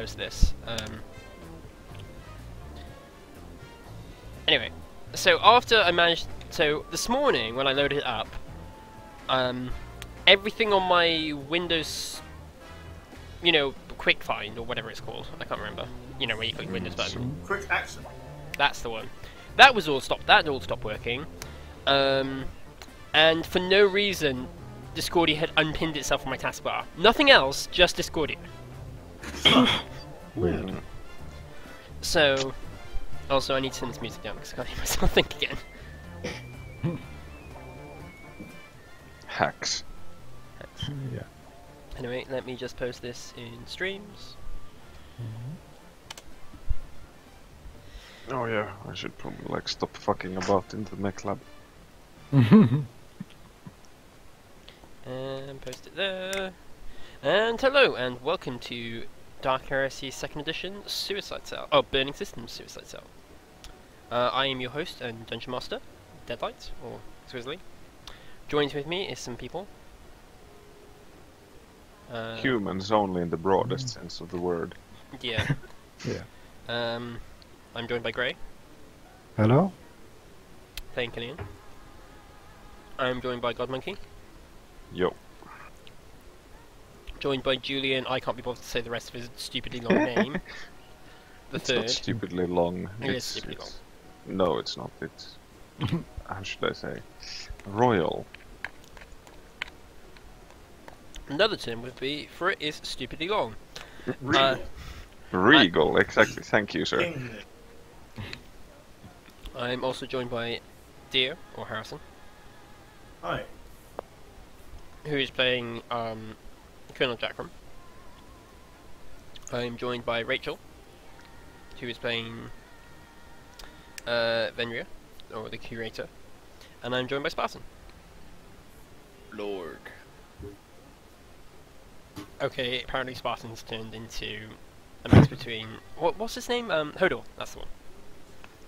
post this. Anyway, so after I managed, so this morning when I loaded it up, everything on my Windows, you know, quick find or whatever it's called, I can't remember. You know, where you click Windows button. Quick action. That's the one. That was all stopped. That all stopped working. And for no reason, Discordia had unpinned itself from my taskbar. Nothing else, just Discordia. Weird. So, also I need to turn this music down because I can't hear myself think again. Hacks. Yeah. Anyway, let me just post this in streams. Oh yeah, I should probably like stop fucking about in the mech lab. And post it there. And hello, and welcome to Dark Heresy 2nd Edition Suicide Cell. Oh, Burning Systems Suicide Cell. I am your host and Dungeon Master, Deadlight, or Swizzly. Joined with me is some people. Humans only in the broadest sense of the word. Yeah. Yeah. I'm joined by Grey, Hello? playing Killian. I'm joined by Godmonkey. Yo. Joined by Julian. I can't be bothered to say the rest of his stupidly long name. The It's third. not stupidly long. It is stupidly long. No, it's not. It's how should I say? Royal. Another term would be for it is stupidly long. Regal, exactly. Thank you, sir. King. I'm also joined by Deer, or Harrison, Hi. who is playing Colonel Jackram. I'm joined by Rachel, who is playing Venria, or the Curator. And I'm joined by Spartan. Lord. Okay, apparently Spartan's turned into a mix between... What's his name? Hodor, that's the one.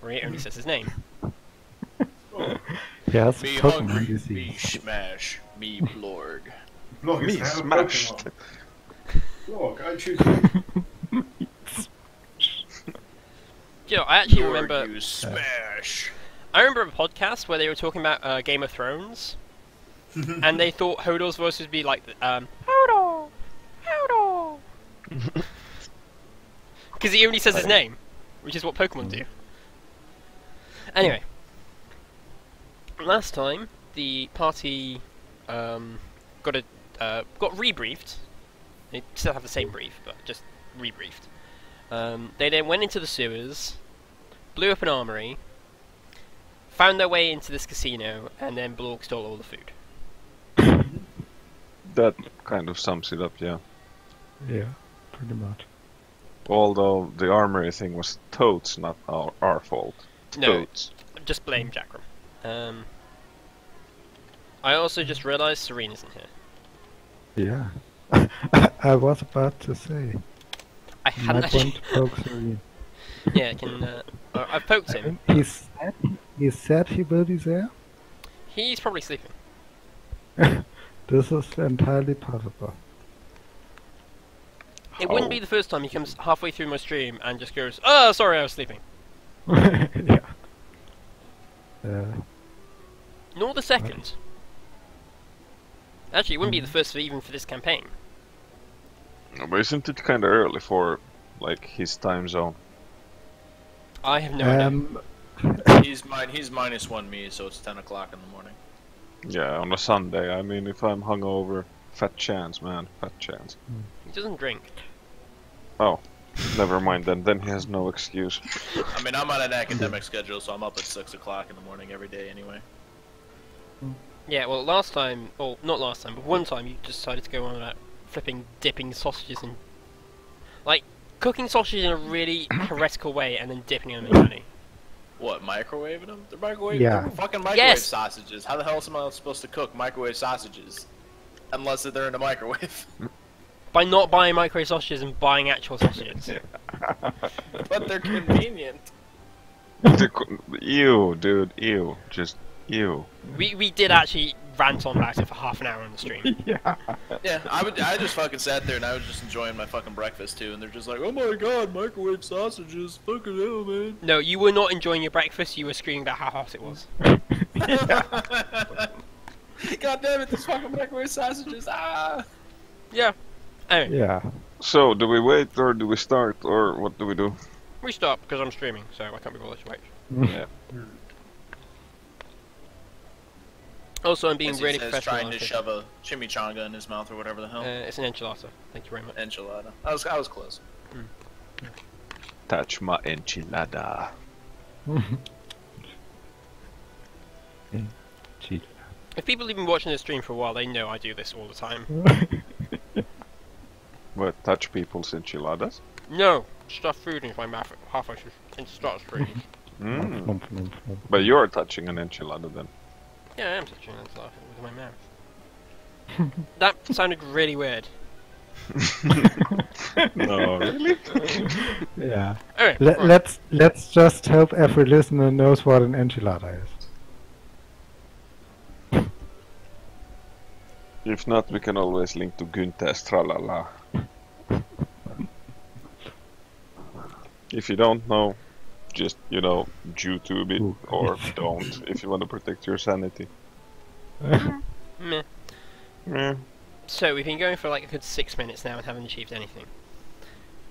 Where he only says his name. Yeah, it's Me Pokemon hungry, disease. me smash, me blorg. Blog Me is now a smashed. Pokemon. Blog, I choose you. You know, I actually Blorg, remember... you smash. I remember a podcast where they were talking about Game of Thrones, and they thought Hodor's voice would be like, Hodor! Hodor! Because he only says his name, which is what Pokemon do. Anyway, last time the party got rebriefed. They still have the same brief, but just rebriefed. They then went into the sewers, blew up an armory, found their way into this casino, and then Blorg stole all the food. That kind of sums it up, yeah. Yeah, pretty much. Although the armory thing was totes not our fault. No, Totes. just blame Jackram. I also just realised Serene isn't here. Yeah. I was about to say. I hadn't Might want actually... to poke Serene. Yeah, I've poked him. He said he will be there? He's probably sleeping. This is entirely possible. It wouldn't be the first time he comes halfway through my stream and just goes, "Oh, sorry, I was sleeping." Yeah. Nor the second. Actually, it wouldn't be the first even for this campaign. No, but isn't it kind of early for like his time zone? I have no idea. He's -1 me, so it's 10 o'clock in the morning. Yeah, on a Sunday. I mean, if I'm hungover, fat chance, man, fat chance. He doesn't drink. Oh, never mind then. Then he has no excuse. I mean, I'm on an academic schedule, so I'm up at 6 o'clock in the morning every day anyway. Yeah, well, last time, well, not last time, but one time you decided to go on about flipping dipping sausages in... Like, cooking sausages in a really heretical way and then dipping them in honey. What, microwaving them? They're microwave. Yeah. They're fucking microwave Yes. sausages. How the hell am I supposed to cook microwave sausages? Unless they're in a microwave. By not buying microwave sausages and buying actual sausages. But they're convenient. Ew, dude, ew. Just ew. We did actually rant on about it for half an hour on the stream. Yeah. Yeah, I just fucking sat there and I was just enjoying my fucking breakfast too, and they're just like, oh my god, microwave sausages, fucking hell, man. No, you were not enjoying your breakfast. You were screaming about how hot it was. God damn it, these fucking microwave sausages, ah! Yeah. Anyway, Yeah. So, do we wait or do we start or what do we do? we stop because I'm streaming, so I can't be bothered to wait. Yeah. Also, I'm being As he really says, professional. trying on to Twitch. shove a chimichanga in his mouth or whatever the hell. It's an enchilada. Thank you very much. Enchilada. I was close. Touch my enchilada. Cheat. If people have been watching the stream for a while, they know I do this all the time. What, touch people's enchiladas? No, stuff food into my mouth halfway through and start screaming. Mm. But you're touching an enchilada then. Yeah, I am touching that stuff with my mouth. That sounded really weird. No, really? Yeah. Anyway, right. Let's just hope every listener knows what an enchilada is. If not, we can always link to Günther's Tralala. If you don't know, just, YouTube it, Ooh. or don't, if you want to protect your sanity. Meh. Yeah. So we've been going for like a good 6 minutes now and haven't achieved anything.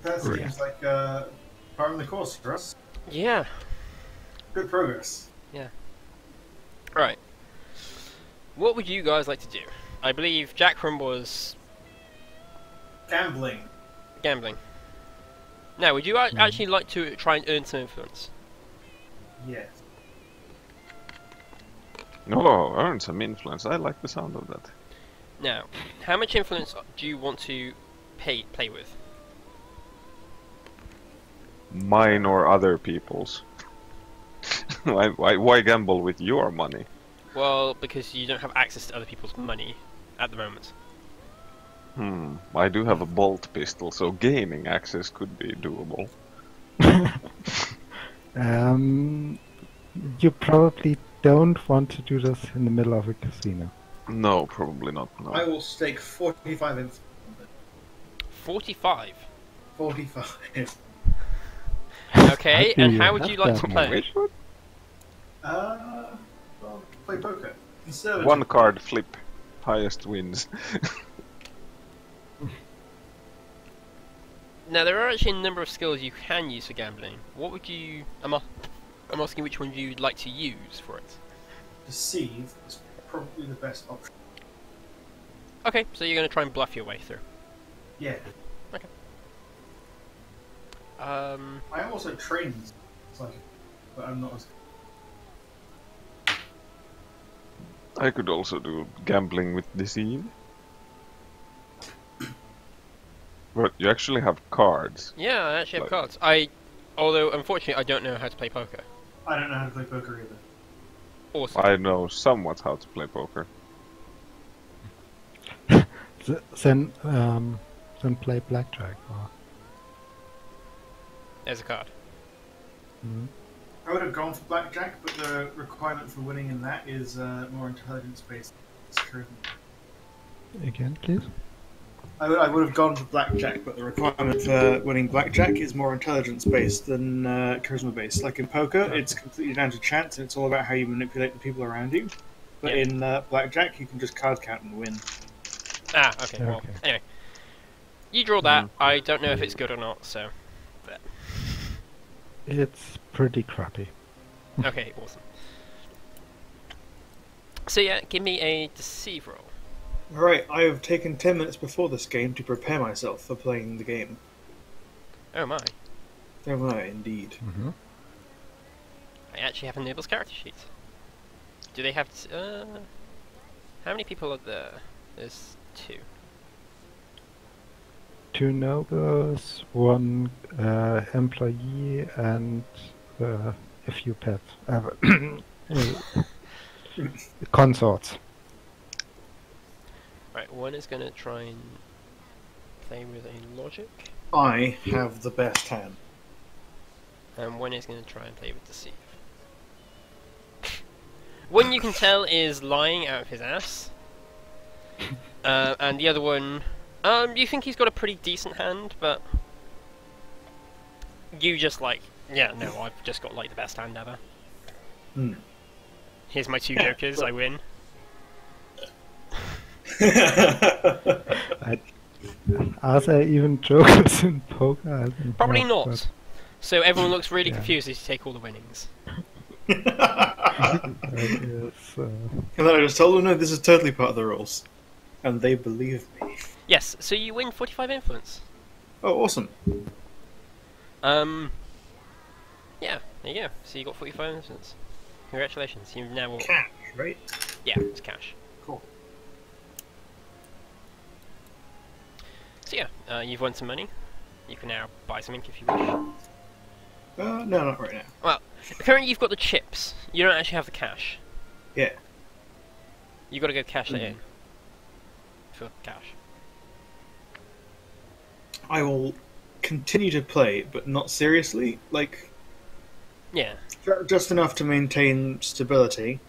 That seems like part of the course for us. Yeah. Good progress. Right. What would you guys like to do? I believe Jackram was Gambling. gambling. Now, would you actually like to try and earn some influence? Yes. Oh, earn some influence. I like the sound of that. Now, how much influence do you want to play with? Mine or other people's. Why gamble with your money? Well, because you don't have access to other people's money at the moment. I do have a bolt pistol, so gaining access could be doable. You probably don't want to do this in the middle of a casino. No, probably not. I No. will stake 45 in 45. 45. Okay, Do and you how would have you like that to play? Well, play poker. Conservative. One card flip, highest wins. Now, there are actually a number of skills you can use for gambling. What would you... I'm asking which one you'd like to use for it. Deceive is probably the best option. Okay, so you're going to try and bluff your way through. Yeah. I am also trained psychic, but I'm not as... I could also do gambling with deceive. But you actually have cards. Yeah, I actually have Like- cards. Although, unfortunately, I don't know how to play poker. I don't know how to play poker either. Awesome. I know somewhat how to play poker. Then play blackjack. Or... There's a card. I would have gone for blackjack, but the requirement for winning in that is more intelligence-based charisma. Again, please. I would have gone for blackjack, but the requirement for winning blackjack is more intelligence-based than charisma-based. Like in poker, it's completely down to chance, and it's all about how you manipulate the people around you. But Yeah. in blackjack, you can just card count and win. Ah, okay, well, Okay. anyway. You draw that. I don't know if it's good or not, so... It's pretty crappy. Okay, awesome. So yeah, give me a deceive roll. Alright, I have taken 10 minutes before this game to prepare myself for playing the game. Oh my. Oh, I, indeed. I actually have a Nibbles character sheet. Do they have... how many people are there? There's 2. 2 nobles, 1 employee, and a few pets. Consorts. Right, one is going to try and play with a logic, I have the best hand. and one is going to try and play with deceive. One you can tell is lying out of his ass. And the other one, you think he's got a pretty decent hand, but you just like, yeah, no, I've just got like the best hand ever. Hmm. Here's my 2 jokers, I win. Are there even jokers in poker? I think Probably not. but- So everyone looks really Yeah. confused as you take all the winnings. I guess, And then I just told them, no, this is totally part of the rules. And they believe me. Yes, so you win 45 influence. Oh, awesome. Yeah, there you go. So you got 45 influence. Congratulations, you've now... Cash, right? Yeah, it's cash. Cool. So yeah, you've won some money. You can now buy something if you wish. No, not right now. Well, currently you've got the chips. You don't actually have the cash. Yeah. You got to go cash that in. For cash. I will continue to play, but not seriously. Like, Yeah. just enough to maintain stability.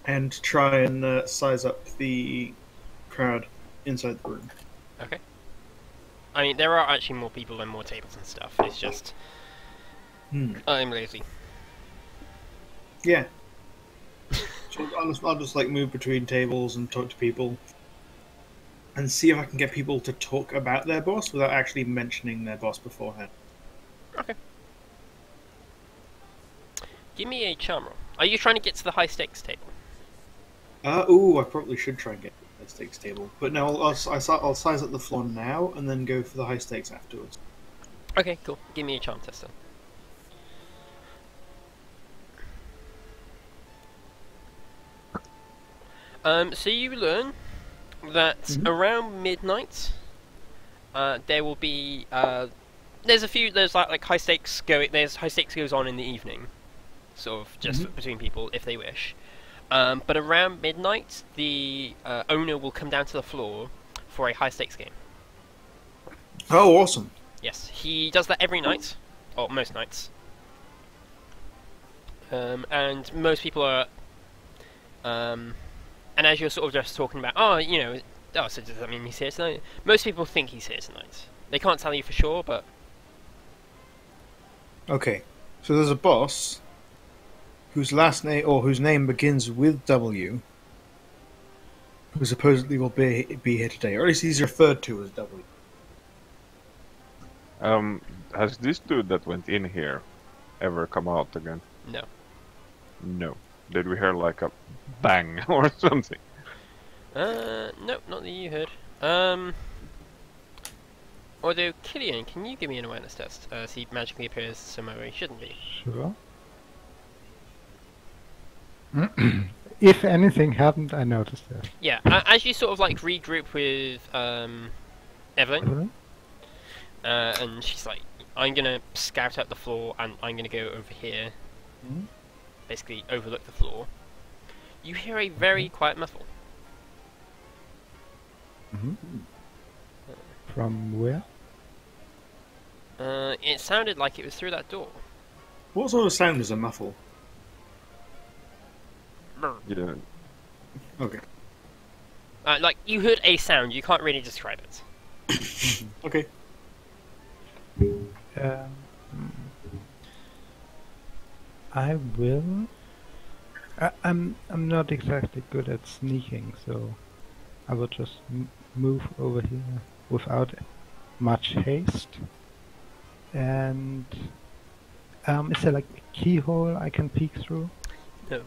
And try and size up the crowd inside the room. Okay. I mean, there are actually more people and more tables and stuff. It's just... I'm lazy. Yeah. So I'll just like move between tables and talk to people, and see if I can get people to talk about their boss without actually mentioning their boss beforehand. Okay. Give me a charm roll. Are you trying to get to the high stakes table? I probably should try and get the high stakes table, but no, I'll size up the floor now and then go for the high stakes afterwards. Okay, cool. Give me a charm test then. So you learn that around midnight, there will be there's like high stakes goes on in the evening, sort of just between people if they wish. But around midnight, the owner will come down to the floor for a high stakes game. Oh, awesome! Yes, he does that every night, or most nights. And most people are, and as you're sort of just talking about, so does that mean he's here tonight? Most people think he's here tonight. They can't tell you for sure, but... Okay, so there's a boss whose last name or whose name begins with W, who supposedly will be here today, or at least he's referred to as W. Has this dude that went in here ever come out again? No. No. Did we hear like a bang or something? No, not that you heard. Although, Killian, can you give me an awareness test? So he magically appears somewhere where he shouldn't be. Sure. If anything happened, I noticed that. Yeah, as you sort of like regroup with Evelyn, and she's like, I'm gonna scout out the floor and I'm gonna go over here, basically overlook the floor. You hear a very quiet muffle. From where? It sounded like it was through that door. What sort of sound is a muffle? Yeah. Okay. Like, you heard a sound, you can't really describe it. Okay. I will. I'm not exactly good at sneaking, so I will just move over here without much haste. And is there like a keyhole I can peek through? No.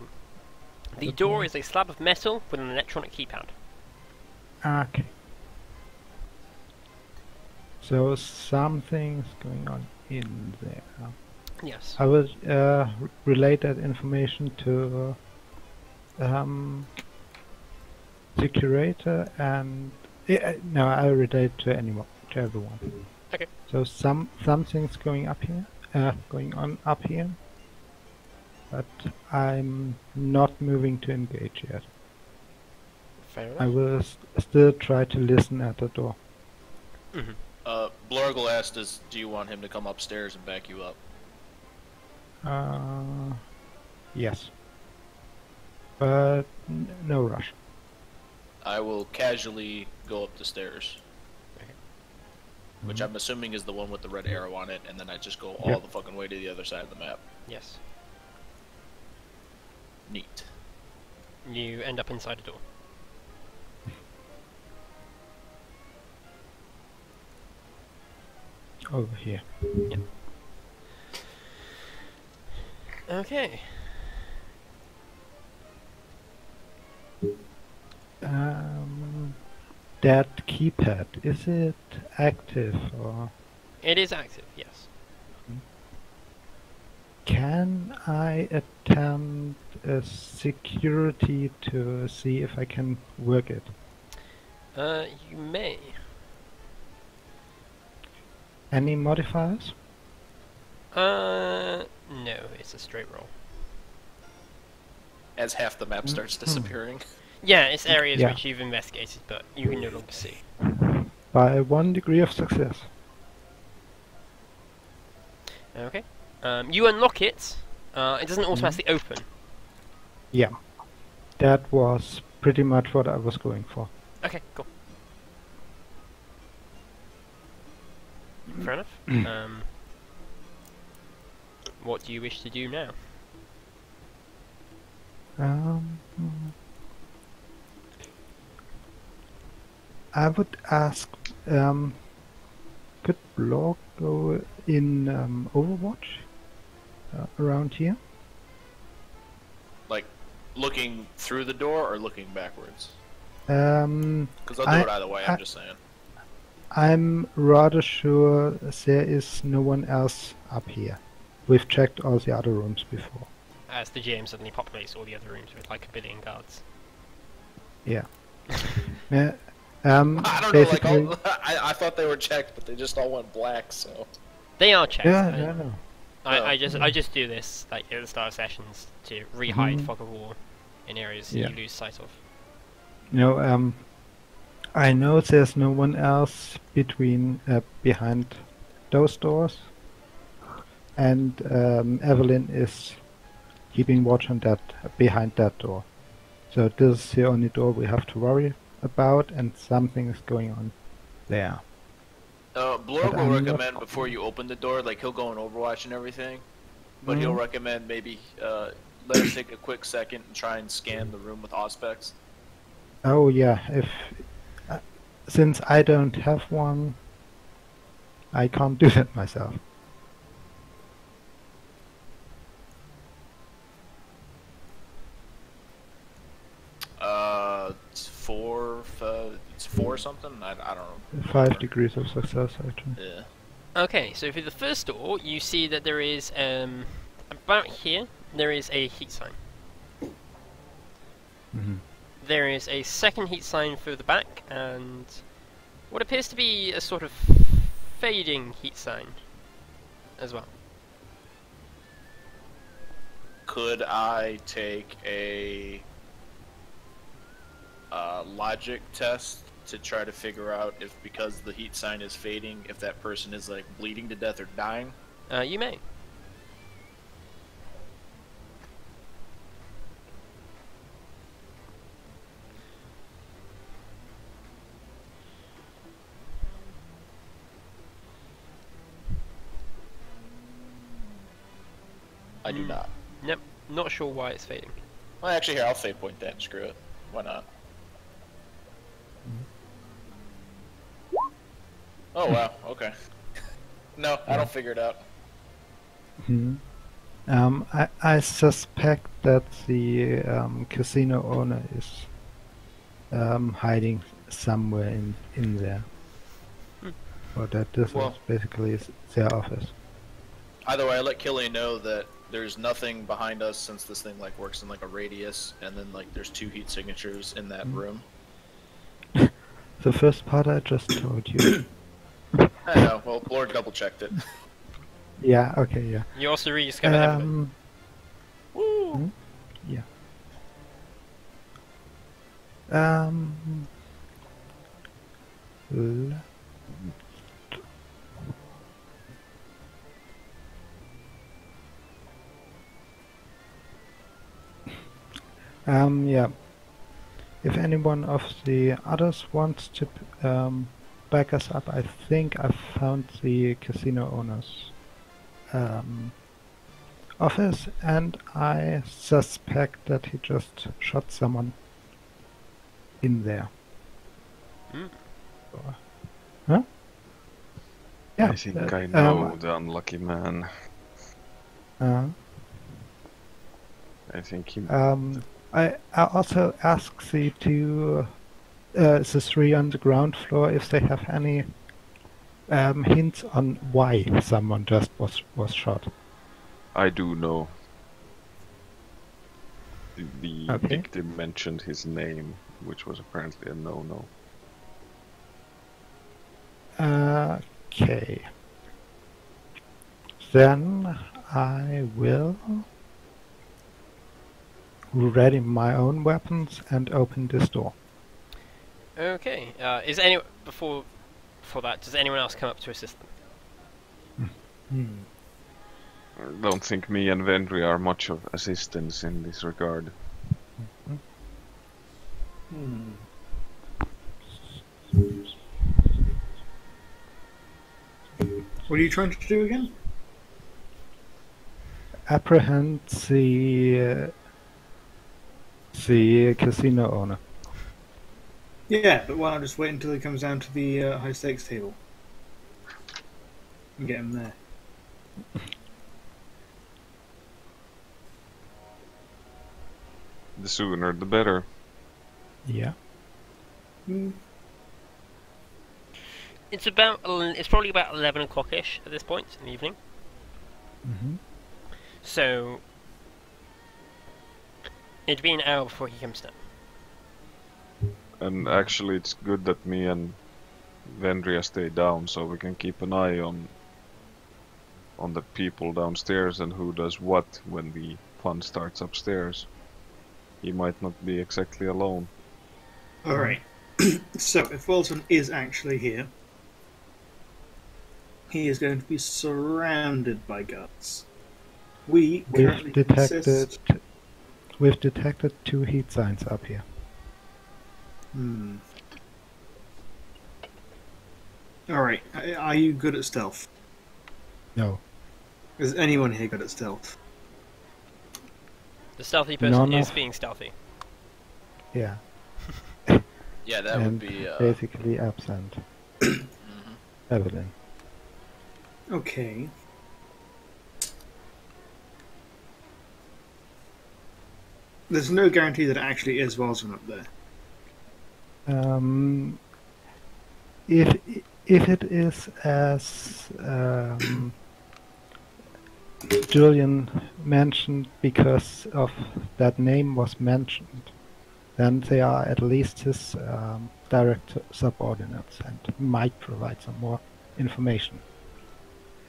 The door is a slab of metal with an electronic keypad. Okay. So something's going on in there. Yes. I will relay that information to the curator and no, I'll relay it to everyone. Okay. So something's going on up here, but I'm not moving to engage yet. Fair enough. I will still try to listen at the door. Blorgle asked us, do you want him to come upstairs and back you up? Yes. but no rush. I will casually go up the stairs. Okay. Which I'm assuming is the one with the red arrow on it, and then I just go all Yep. the fucking way to the other side of the map. Yes. Neat. You end up inside a door. Over here. Okay. That keypad, is it active or It is active, yes. can I attempt a security to see if I can work it? You may. Any modifiers? No, it's a straight roll. As half the map starts disappearing. Yeah, it's areas Yeah. which you've investigated, but you can no longer see. By 1 degree of success. Okay. You unlock it. It doesn't automatically open. Yeah. That was pretty much what I was going for. Okay, cool. Fair enough. What do you wish to do now? I would ask, could Blog go in Overwatch around here? Like, looking through the door or looking backwards? Um, Because I'll do it either way, I'm just saying. I'm rather sure there is no one else up here. We've checked all the other rooms before. As the GM suddenly populates all the other rooms with like a billion guards. Yeah. I don't know, like, basically, I thought they were checked, but they just all went black, so... They are checked. yeah, I- yeah, no. I just do this like at the start of sessions to re-hide Mhm. fog of war in areas Yeah. you lose sight of. No, I know there's no one else behind those doors, and Evelyn is keeping watch on that behind that door. So this is the only door we have to worry about, and something is going on there. Blorg But will I'm not- recommend before you open the door, like, he'll go on Overwatch and everything, but he'll recommend maybe let us take a quick second and try and scan the room with Auspex. Oh yeah, if since I don't have one, I can't do that myself. It's four something? I don't know. 5 degrees of success, actually. Yeah. Okay, so for the first door, you see that there is about here there is a heat sign. Mm-hmm. There is a second heat sign for the back, and what appears to be a sort of fading heat sign as well. Could I take a logic test to try to figure out if, because the heat sign is fading, if that person is like bleeding to death or dying? You may. I do not. Yep, not sure why it's fading. Well, actually, here, I'll fate point that and screw it. Why not? Oh, wow, okay. No, I don't figure it out. Hmm. I suspect that the casino owner is hiding somewhere in there. Or that this Well- is basically their office. Either way, I let Killian know that there's nothing behind us since this thing like works in like a radius, and then like there's 2 heat signatures in that room. The first part I just told you. I know. Well, Lord double checked it. Yeah, okay, yeah. You also rediscover Evelyn. Woo! Yeah. L- Yeah. If anyone of the others wants to back us up, I think I found the casino owner's office, and I suspect that he just shot someone in there. Mm. Huh? Yeah. I think I know the unlucky man. I think he. I also ask the the three on the ground floor if they have any hints on why someone just was shot. I do know. The Okay. victim mentioned his name, which was apparently a no-no. Okay. Then I will ready my own weapons and open this door. Okay. Is before that? Does anyone else come up to assist them? I don't think me and Vendry are much of assistance in this regard. What are you trying to do again? Apprehend the casino owner. Yeah, but why not just wait until he comes down to the high stakes table and get him there? The sooner the better. Yeah. It's probably about 11 o'clock-ish at this point in the evening. Mm-hmm. So it'd be an hour before he comes down. And actually it's good that me and Vendria stay down so we can keep an eye on the people downstairs and who does what when the fun starts upstairs. He might not be exactly alone. Alright. So, if Wilson is actually here, he is going to be surrounded by guards. We currently consist... We've detected 2 heat signs up here. Alright, are you good at stealth? No. Is anyone here good at stealth? The stealthy person None is of- being stealthy. Yeah. Yeah, that And would be. basically absent. Evelyn. Okay. There's no guarantee that it actually is Walsman up there. If it is as Julian mentioned, because of that name was mentioned, then they are at least his direct subordinates and might provide some more information.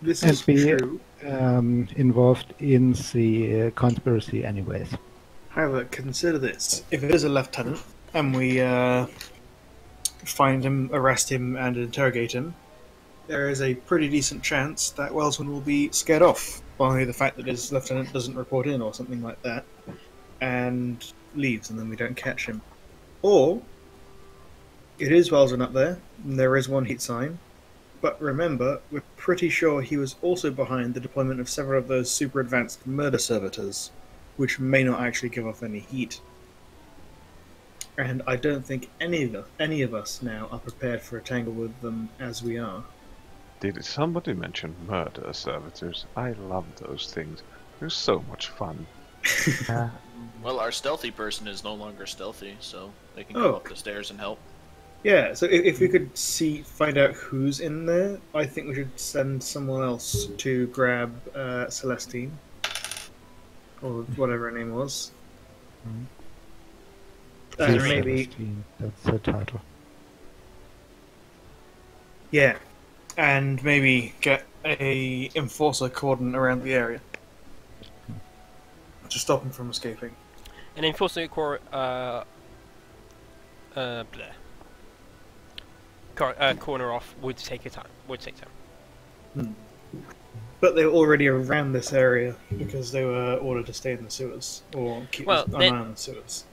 This And is be true. involved in the conspiracy anyways. However, consider this. If it is a lieutenant, and we find him, arrest him, and interrogate him, there is a pretty decent chance that Wellsman will be scared off by the fact that his lieutenant doesn't report in or something like that, and leaves, and then we don't catch him. Or, it is Wellsman up there, and there is one heat sign, but remember, we're pretty sure he was also behind the deployment of several of those super advanced murder servitors, which may not actually give off any heat. And I don't think any of us now are prepared for a tangle with them as we are. Did somebody mention murder servitors? I love those things. They're so much fun. Well, our stealthy person is no longer stealthy, so they can Oh. go up the stairs and help. Yeah, so if we could find out who's in there, I think we should send someone else to grab Celestine. Or whatever her name was. Maybe, Celestine, that's the title. yeah. And maybe get a enforcer cordon around the area. To stop him from escaping. An enforcer corner off would take time. But they were already around this area because they were ordered to stay in the sewers or keep Well, an eye on the sewers.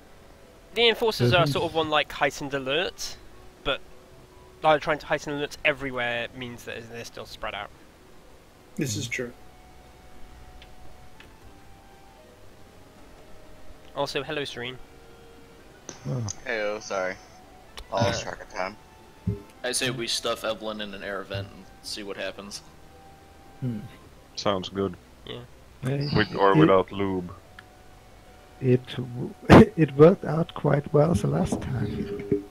The enforcers are Mhm. sort of on like heightened alert, but trying to heighten alerts everywhere means that they're still spread out. This is true. Also, hello, Serene. Oh, Heyo, sorry. Lost track of time. I say we stuff Evelyn in an air vent and see what happens. Sounds good. hey, With or it- without lube. It worked out quite well the last time.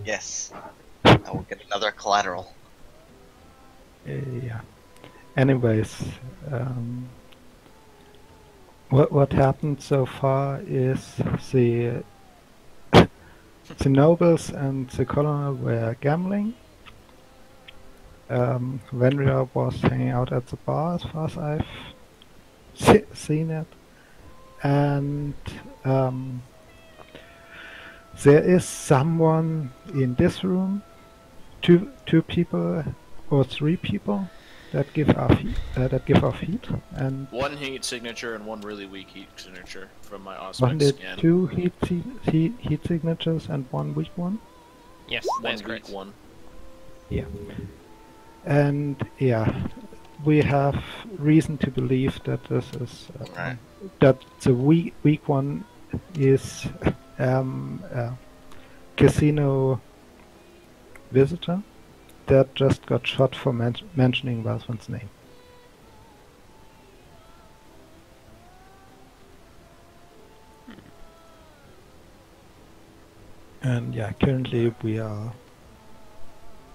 Yes. I will get another collateral. Yeah. Anyways, what happened so far is the nobles and the colonel were gambling. Venria was hanging out at the bar, as far as I've seen it, and there is someone in this room, two people or three people that give off heat, and One heat signature and one really weak heat signature from my wasn't Auspex it scan. two heat signatures and one weak one? Yes, One that's weak correct. one. And yeah, we have reason to believe that this is Right. that the weak one is a casino visitor that just got shot for mentioning Valsvan's name. And yeah, currently we are We were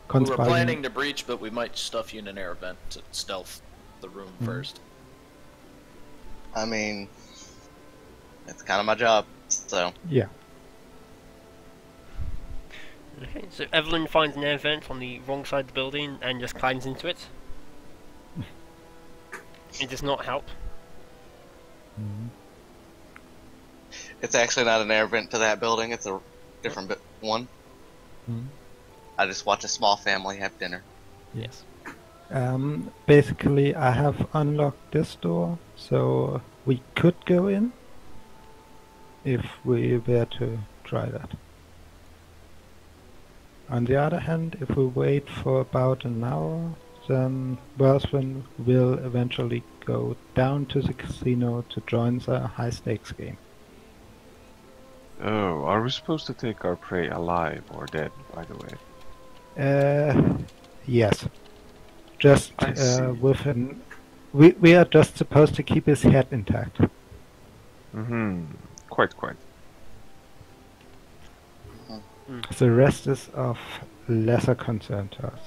conspiring. planning to breach, but we might stuff you in an air vent to stealth the room first. I mean, it's kind of my job, so. Yeah. Okay, so Evelyn finds an air vent on the wrong side of the building and just climbs into it. It does not help. It's actually not an air vent to that building, it's a different one. Mhm. I just watch a small family have dinner. Yes. Basically, I have unlocked this door, so we could go in if we were to try that. On the other hand, if we wait for about an hour, then Wellsman will eventually go down to the casino to join the high stakes game. Oh, are we supposed to take our prey alive or dead, by the way? Yes. Just I see. with an. We are just supposed to keep his head intact. Mm-hmm. Quite. The rest is of lesser concern to us.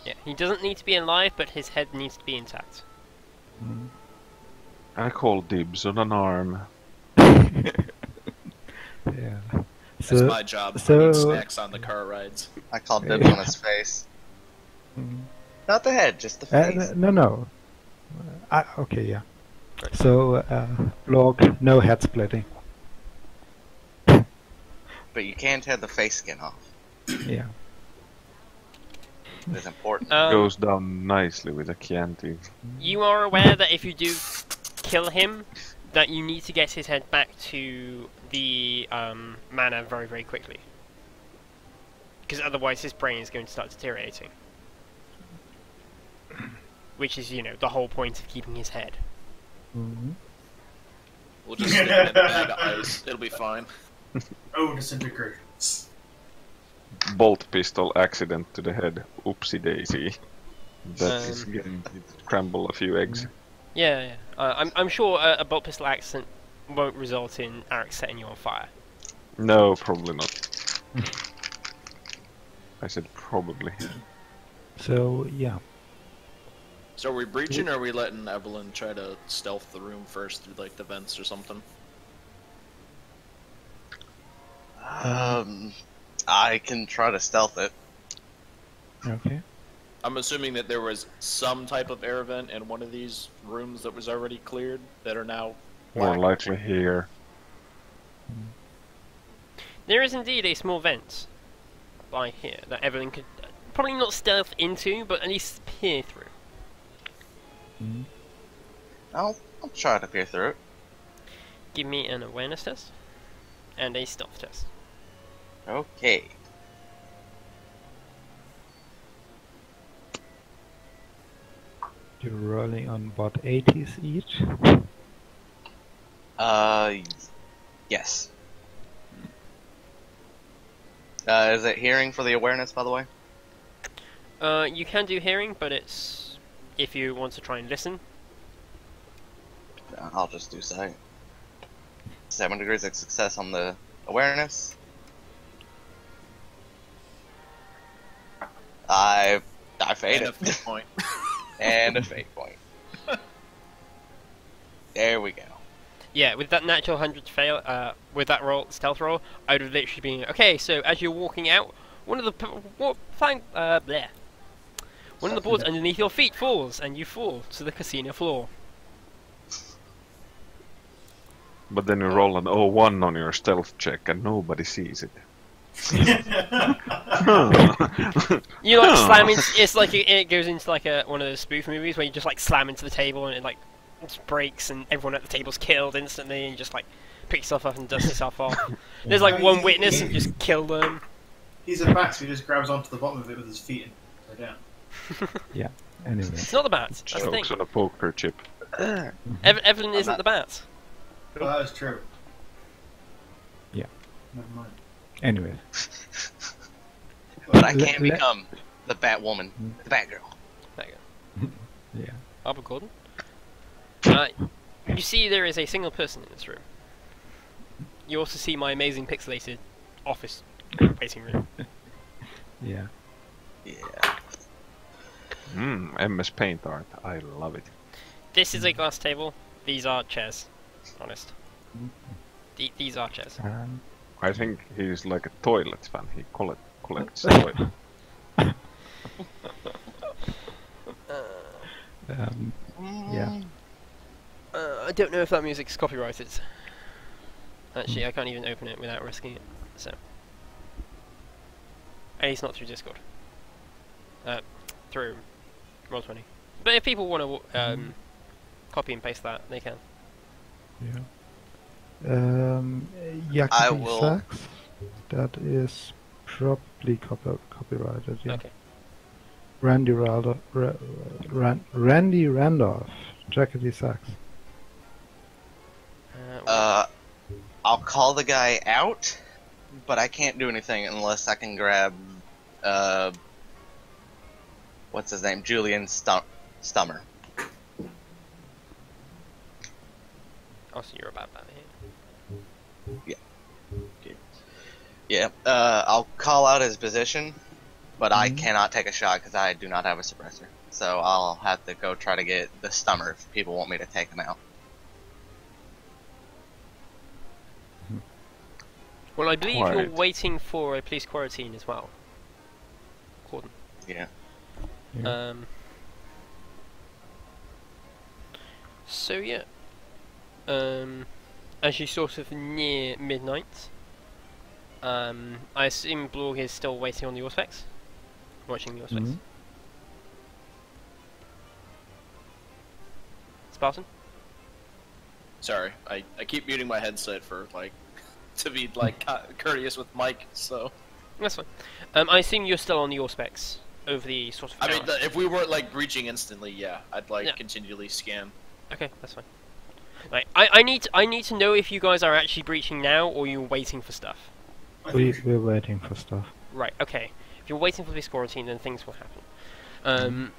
Yeah, he doesn't need to be alive, but his head needs to be intact. I call dibs on an arm. Yeah. That's my job. I so- need snacks on the car rides. I call dibs on his face. Not the head, just the face. No. Okay, yeah. So, blog, no head splitting. But you can't have the face skin off. Yeah. It is important. Goes down nicely with a Chianti. You are aware that if you do kill him, that you need to get his head back to the manor very, very quickly. Because otherwise his brain is going to start deteriorating. Which is, the whole point of keeping his head. We'll just stick it in a bag of ice. It'll be fine. Oh, disintegrations. Bolt pistol accident to the head. Oopsie daisy. That is getting to scramble a few eggs. Yeah. I'm sure a bolt pistol accident won't result in Eric setting you on fire. No, probably not. I said probably. So, yeah. So are we breaching, or are we letting Evelyn try to stealth the room first through like the vents or something? I can try to stealth it. Okay. I'm assuming that there was some type of air vent in one of these rooms that was already cleared that are now More black. likely here. There is indeed a small vent by here that Evelyn could probably not stealth into, but at least peer through. Mhm. I'll try to peer through it. Give me an awareness test and a stealth test. Okay. You're rolling on what, 80s each? Yes. Is it hearing for the awareness, by the way? You can do hearing, but it's if you want to try and listen. I'll just do sight. 7 degrees of success on the awareness. I And faded. a fate point. And a fate point. There we go. Yeah, with that natural 100 fail, with that roll, stealth roll, I would have literally been okay. So as you're walking out, one of the one of the boards underneath your feet falls, and you fall to the casino floor. But then you roll an 01 on your stealth check and nobody sees it. You like slam into, it's like it goes into like one of those spoof movies where you just like slam into the table and it like just breaks and everyone at the table's killed instantly and you just like pick yourself up and dust yourself off. There's like one witness and just kill them. He's a bat, so he just grabs onto the bottom of it with his feet and go down. Yeah, anyway. It's not the bat. That's the thing. Chokes on a poker chip. Evelyn isn't the bat. Well, that is true. Yeah. Never mind. Anyway. But I can become the Batwoman, the Batgirl. There you go. Yeah. Barbara Gordon. You see there is a single person in this room. You also see my amazing pixelated office waiting room. Yeah. Yeah. MS Paint art. I love it. This is a glass table. These are chairs. Honest. These are chairs. I think he's like a toilet fan. He collects toilets. Yeah. I don't know if that music's copyrighted. Actually, I can't even open it without risking it. So, at least not through Discord. Through Roll20. But if people want to copy and paste that, they can. Yeah. I Yakuza will- Sax, that is probably copyrighted. Yeah. Okay. Randy Randolph, Randy Randolph, Jackety Sax. I'll call the guy out, but I can't do anything unless I can grab, what's his name? Julian Stummer. Oh, so you're about that here. Yeah, I'll call out his position, but I cannot take a shot because I do not have a suppressor. So I'll have to go try to get the Stummer if people want me to take him out. Well, I believe you're Quiet. waiting for a police quarantine as well. Gordon. Yeah. Yeah. So yeah. As you sort of near midnight, I assume Blorg is still waiting on the Auspex? Watching the Auspex. Mhm. Spartan? Sorry, I keep muting my headset for like to be like courteous with Mike. So That's fine. I assume you're still on the Auspex over the sort of I mean, hour. if we weren't like breaching instantly, yeah, I'd like Yeah. continually scan. Okay, that's fine. Right, I need to know if you guys are actually breaching now or you're waiting for stuff. We're waiting for stuff. Right, okay. If you're waiting for this quarantine, then things will happen.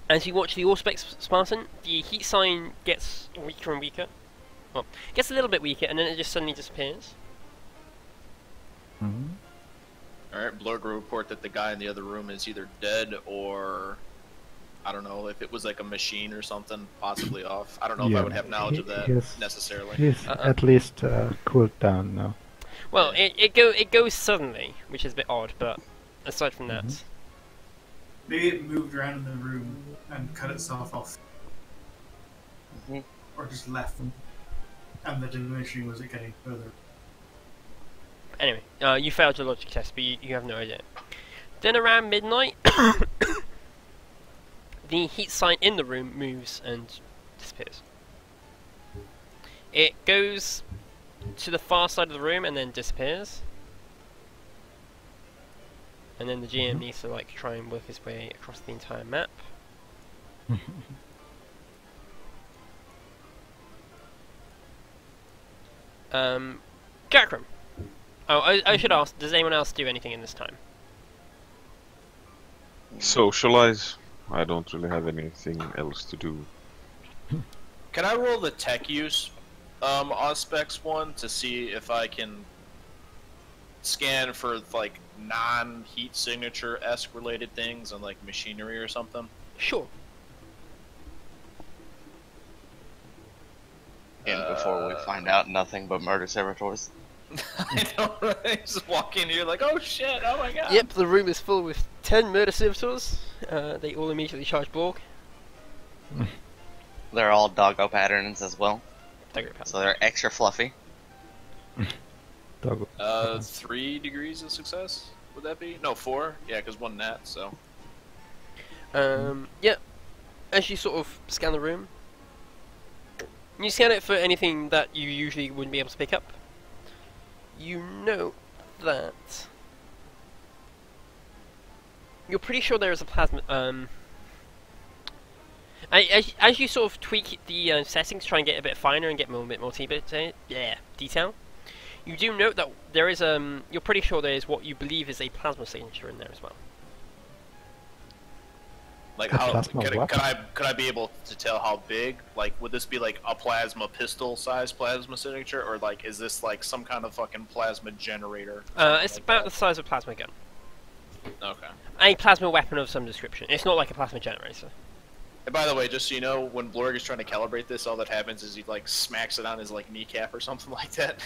As you watch the Auspex Spartan, the heat sign gets weaker and weaker. Well, it gets a little bit weaker, and then it just suddenly disappears. Mhm. All right, Blurg will report that the guy in the other room is either dead or I don't know if it was like a machine or something, possibly off. I don't know if I would have knowledge of that He's- necessarily. He's at least cooled down now. Well, it goes suddenly, which is a bit odd, but aside from that, Maybe it moved around in the room and cut itself off. Mhm. Or just left. And the diminishing was it getting further. anyway, you failed your logic test, but you have no idea. Then around midnight, the heat sign in the room moves and disappears. It goes to the far side of the room and then disappears. And then the GM needs to like try and work his way across the entire map. Jackram. Oh, I should ask, does anyone else do anything in this time? Socialize. I don't really have anything else to do. Can I roll the tech use on specs one to see if I can scan for like non-heat signature-esque related things on like machinery or something? Sure. And before we find out nothing but murder servitors. I know, right? Just walk in here like, oh shit, oh my god. Yep, the room is full with 10 murder servitors. They all immediately charge Borg. They're all doggo patterns as well, Dagger pattern. so they're extra fluffy. Doggo. 3 degrees of success? Would that be? No, 4? Yeah, because 1 nat, so. Yeah. As you sort of scan the room, you scan it for anything that you usually wouldn't be able to pick up. You note that you're pretty sure there is a plasma. As you sort of tweak the settings, try and get a bit finer and get a bit more detail. You do note that there is you're pretty sure there is what you believe is a plasma signature in there as well. Like, A how plasma could weapon? I be able to tell how big? Like, would this be like a plasma pistol size plasma signature, or like is this like some kind of fucking plasma generator? It's about the size of a plasma gun. Okay. A plasma weapon of some description. It's not like a plasma generator. And by the way, just so you know, when Blorg is trying to calibrate this, all that happens is he like smacks it on his like kneecap or something like that.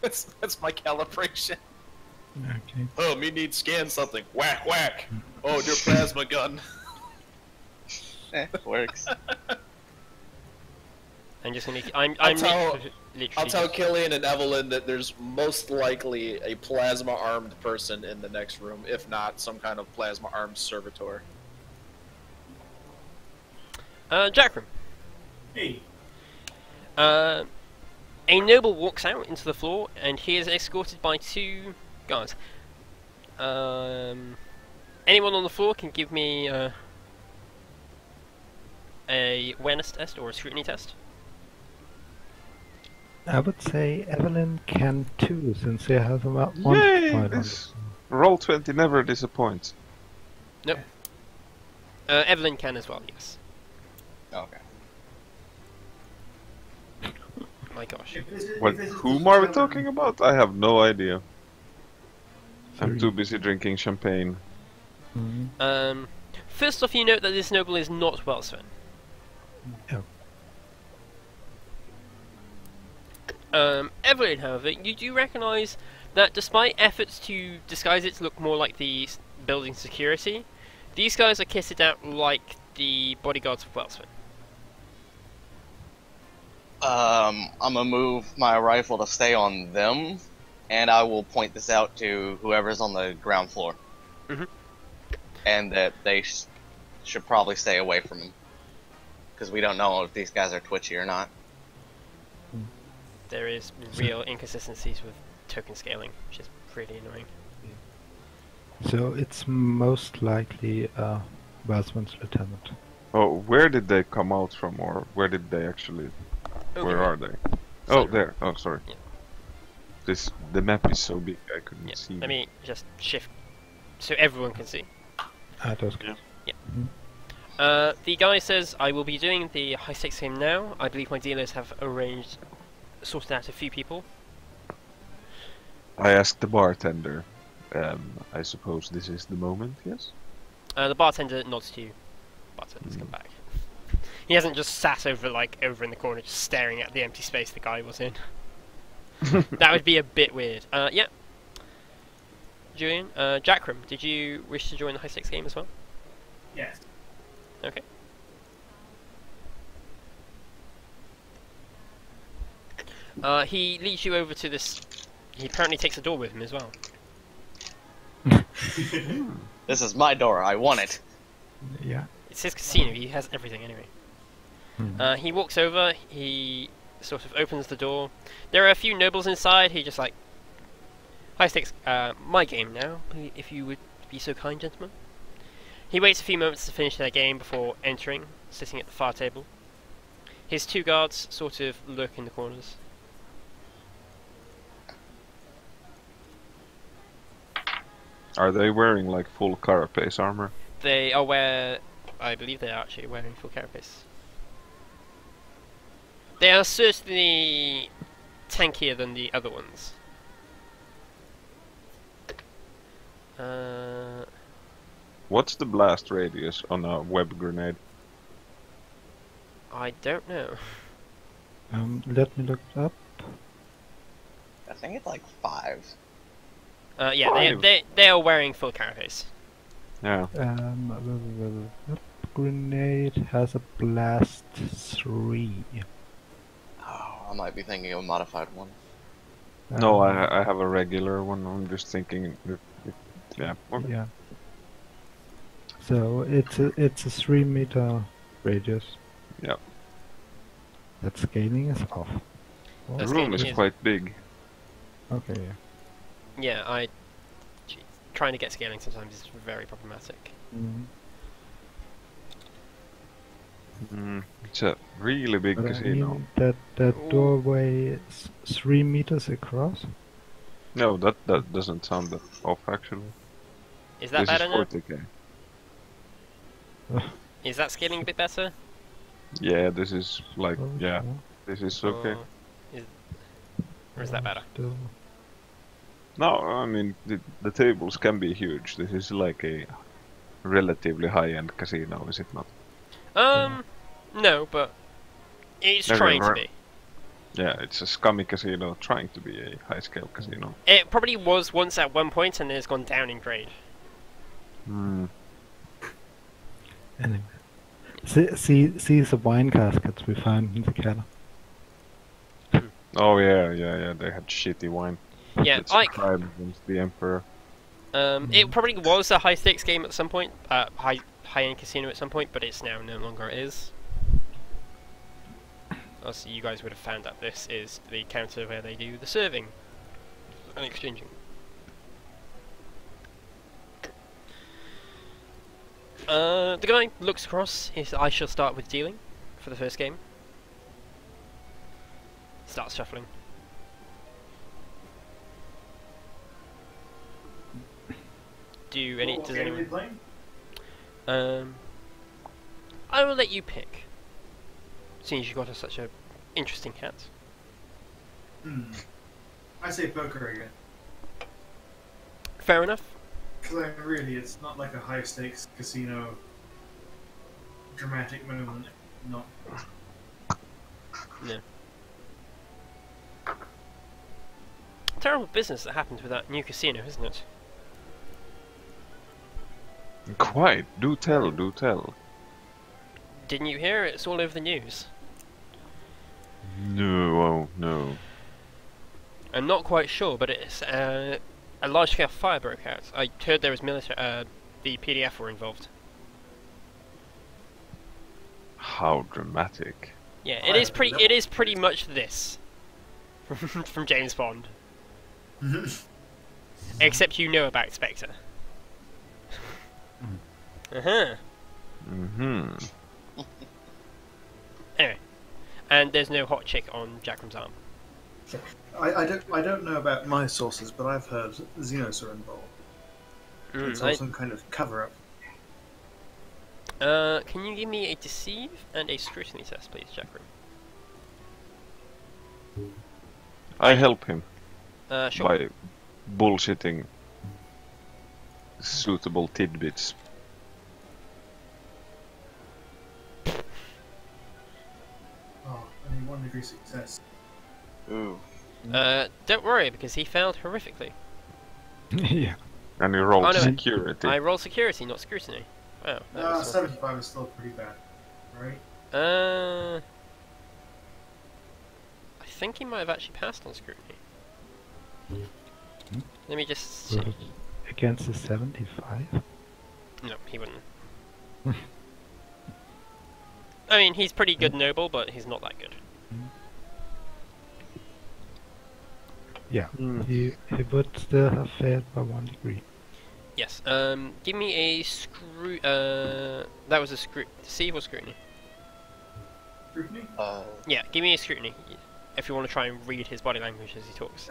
that's my calibration. Okay. Oh, me need scan something. Whack whack. Oh, your plasma gun. Works. I'm just gonna. I'll tell literally Killian and Evelyn that there's most likely a plasma armed person in the next room, if not some kind of plasma armed servitor. Jackram. Hey. A noble walks out into the floor, and he is escorted by 2 guards. Anyone on the floor can give me a awareness test or a scrutiny test. I would say Evelyn can too, since she has about 1 Yay! point on This roll 20 never disappoints. Nope. Evelyn can as well, yes. Okay. My gosh. What? Whom are we talking about? I have no idea. I'm Three. too busy drinking champagne. Mhm. First off, you note that this noble is not Welsven. Oh. Evelyn, however, you do recognise that despite efforts to disguise it to look more like the building security, these guys are kitted out like the bodyguards of Welsven. I'm gonna move my rifle to stay on them, and I will point this out to whoever's on the ground floor. Mhm. And that they should probably stay away from him. Because we don't know if these guys are twitchy or not. There is real inconsistencies with token scaling, which is pretty annoying. So it's most likely Welsman's lieutenant. Oh, where did they come out from, or where did they actually? Where are they? Oh, Side there. Oh, sorry. Yeah. The map is so big I couldn't Yeah. see. Let them. me just shift so everyone can see. That's good. The guy says, I will be doing the high stakes game now. I believe my dealers have sorted out a few people. I asked the bartender. I suppose this is the moment, yes? The bartender nods to you. Bartender's come back. He hasn't just sat over in the corner just staring at the empty space the guy was in. That would be a bit weird. Yeah. Julian, Jackram, did you wish to join the high stakes game as well? Yes. Okay. He leads you over to this. He apparently takes the door with him as well. This is my door, I want it. Yeah. It's his casino. He has everything anyway. He walks over. He sort of opens the door. There are a few nobles inside. He just like, high stakes. My game now, if you would be so kind, gentlemen. He waits a few moments to finish their game before entering, sitting at the far table. His two guards sort of lurk in the corners. Are they wearing like full carapace armor? They are I believe they are actually wearing full carapace. They are certainly tankier than the other ones. What's the blast radius on a web grenade? I don't know. Let me look it up. I think it's like 5. Yeah, they are wearing full carapace. Yeah. Web grenade has a blast 3. Oh, I might be thinking of a modified one. No, I have a regular one. I'm just thinking. Yeah. Okay. Yeah. So it's a 3-meter radius. Yeah. That scaling is off. The That's room good, is yeah. quite big. Okay. Yeah, trying to get scaling sometimes is very problematic. It's a really big But I casino. mean that doorway is 3 meters across. No, that doesn't sound that off actually. Is that This is better now? 40k. Is that scaling a bit better? Yeah, this is like Oh, yeah, this is okay. Or is that better? Still. No, I mean the tables can be huge. This is like a relatively high-end casino, is it not? No, but it's Never trying to heard- be. Yeah, it's a scummy casino trying to be a high-scale casino. It probably was once at one point, and it's gone down in grade. Anyway. See the wine caskets we found in the cellar. Oh yeah. They had shitty wine. Yeah, It's like crime against the emperor. it probably was a high stakes game at some point, high end casino at some point, but it's now no longer is. Also, you guys would have found out this is the counter where they do the serving and exchanging. The guy looks across. He says, "I shall start with dealing for the first game." Starts shuffling. Does What game are we anyone? playing? I will let you pick. Seeing as you got such a interesting hat. I say poker again. Fair enough. Because really, it's not like a high stakes casino dramatic moment. Not. No. Terrible business that happened with that new casino, isn't it? Quite. Do tell. Do tell. Didn't you hear? It's all over the news. No. Oh no. I'm not quite sure, but it's a large-scale fire broke out. I heard there was military. The PDF were involved. How dramatic. Yeah, it is pretty. It is pretty much this from James Bond. Except you know about Spectre. Anyway, and there's no hot chick on Jackram's arm. I don't know about my sources, but I've heard Xenos are involved. It's all some kind of cover-up. Can you give me a deceive and a scrutiny test, please, Jackram? I help him Sure. by bullshitting suitable tidbits. Oh, only 1 degree success. Ooh. Don't worry, because he failed horrifically. Yeah. And you roll Oh, no, security. I roll security, not scrutiny. Wow. that was 75 is still pretty bad, right? I think he might have actually passed on scrutiny. Let me just see. Against the 75? No, he wouldn't. I mean, he's pretty good noble, but he's not that good. Yeah, he would still have failed by 1 degree. Yes. Give me a screw. That was a deceive or scrutiny? Scrutiny? Yeah, give me a scrutiny. If you want to try and read his body language as he talks.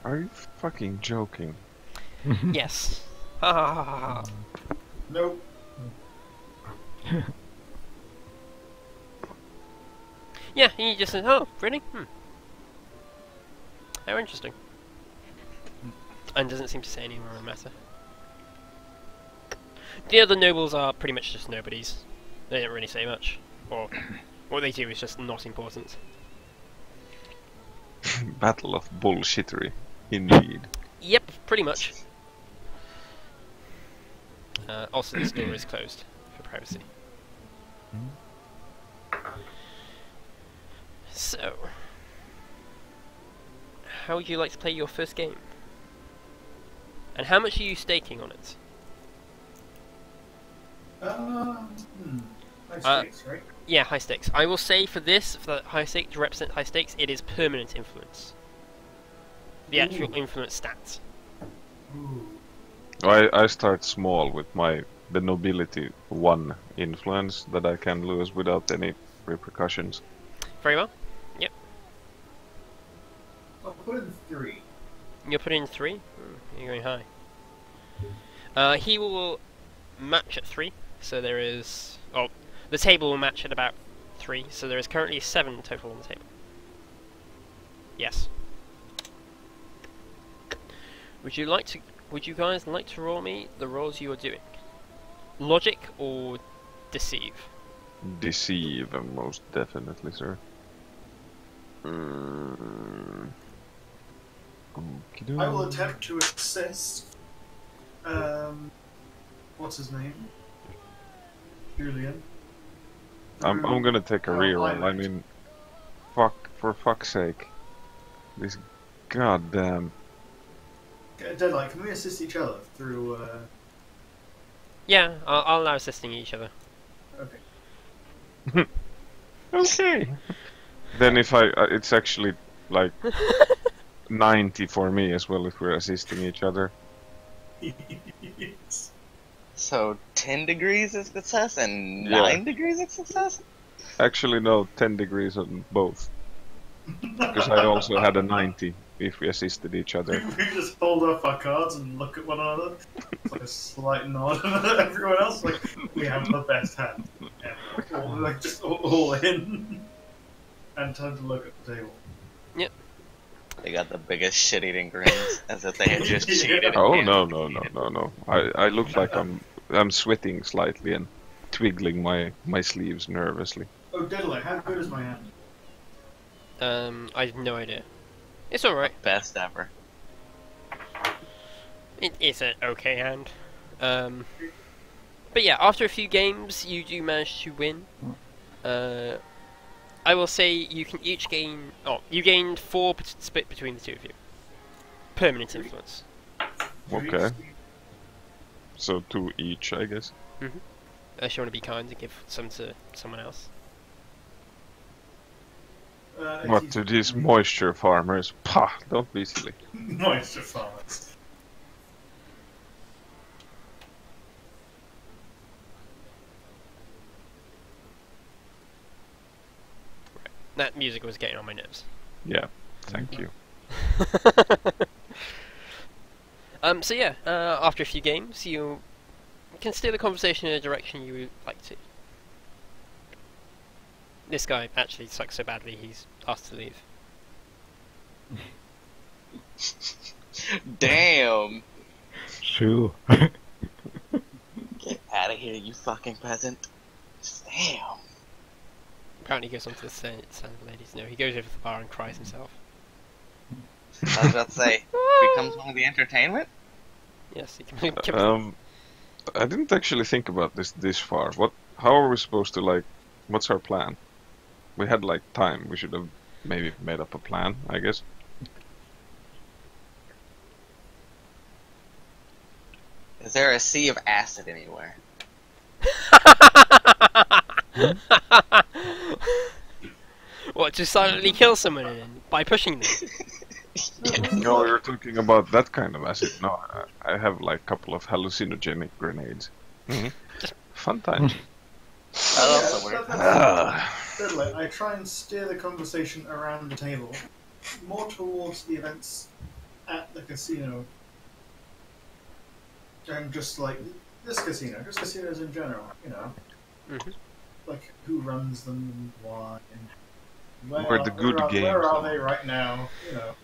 Are you fucking joking? Yes. Ha ha ha ha ha. Nope. Yeah, he just said, "Oh, really? How interesting." And doesn't seem to say any more on the matter. The other nobles are pretty much just nobodies. They don't really say much, or what they do is just not important. Battle of bullshittery, indeed. Yep, pretty much. Also, this door is closed for privacy. So, how would you like to play your first game? And how much are you staking on it? Nice stakes, right? Yeah, high stakes. I will say for this, for the high stakes, to represent high stakes, it is permanent influence. The actual influence stats. Ooh. I start small with the nobility 1 influence that I can lose without any repercussions. Very well. Yep. I'll put in 3. You'll put in 3? You're going high. He will match at 3, so there is... Oh, the table will match at about 3, so there is currently 7 total on the table. Yes. Would you guys like to roll me the rolls you are doing? Logic or deceive? Deceive, most definitely, sir. I will attempt to assist. What's his name? Julian. I'm gonna take a reroll. I mean, for fuck's sake, this goddamn. Deadlight, can we assist each other through? Yeah, I'll allow assisting each other. Okay. Okay. Then if it's actually like 90 for me as well if we're assisting each other. So 10 degrees of success and 9 degrees of success? Actually, no, 10 degrees on both. Because I also had a 90 if we assisted each other. We just hold up our cards and look at one another. It's like a slight nod. Everyone else, like, we have the best hand ever. All, like, just all in. And time to look at the table. Yep. They got the biggest shit-eating grins, as if they had just cheated. Oh no! I look like I'm sweating slightly and twiggling my sleeves nervously. Oh, Deadlight, how good is my hand? I have no idea. It's alright. Best ever. It is an okay hand. But yeah, after a few games, you do manage to win. I will say you can each gain... Oh, you gained 4 split between the two of you. Permanent influence. Okay. So 2 each, I guess. Unless you want to be kind and give some to someone else. What to these moisture farmers? Pah! Don't be silly. Moisture farmers. That music was getting on my nerves. Yeah, thank you. So yeah, after a few games, you can steer the conversation in a direction you would like to. This guy actually sucks so badly, he's asked to leave. Damn! True. Get out of here, you fucking peasant. Damn. Apparently he goes on to the stand of ladies. No, he goes over to the bar and cries himself. I was about to say, becomes one of the entertainment? Yes, he can. I didn't actually think about this far. How are we supposed to, like, what's our plan? We had, like, time. We should have maybe made up a plan, I guess. Is there a sea of acid anywhere? What, to silently kill someone by pushing them? No, you're talking about that kind of acid. No, I have like a couple of hallucinogenic grenades. Fun times. That also works. Deadly, I try and steer the conversation around the table, more towards the events at the casino, and just like this casino, just casinos in general, you know, like who runs them and why, and Where the good games where are are. they right now, you know.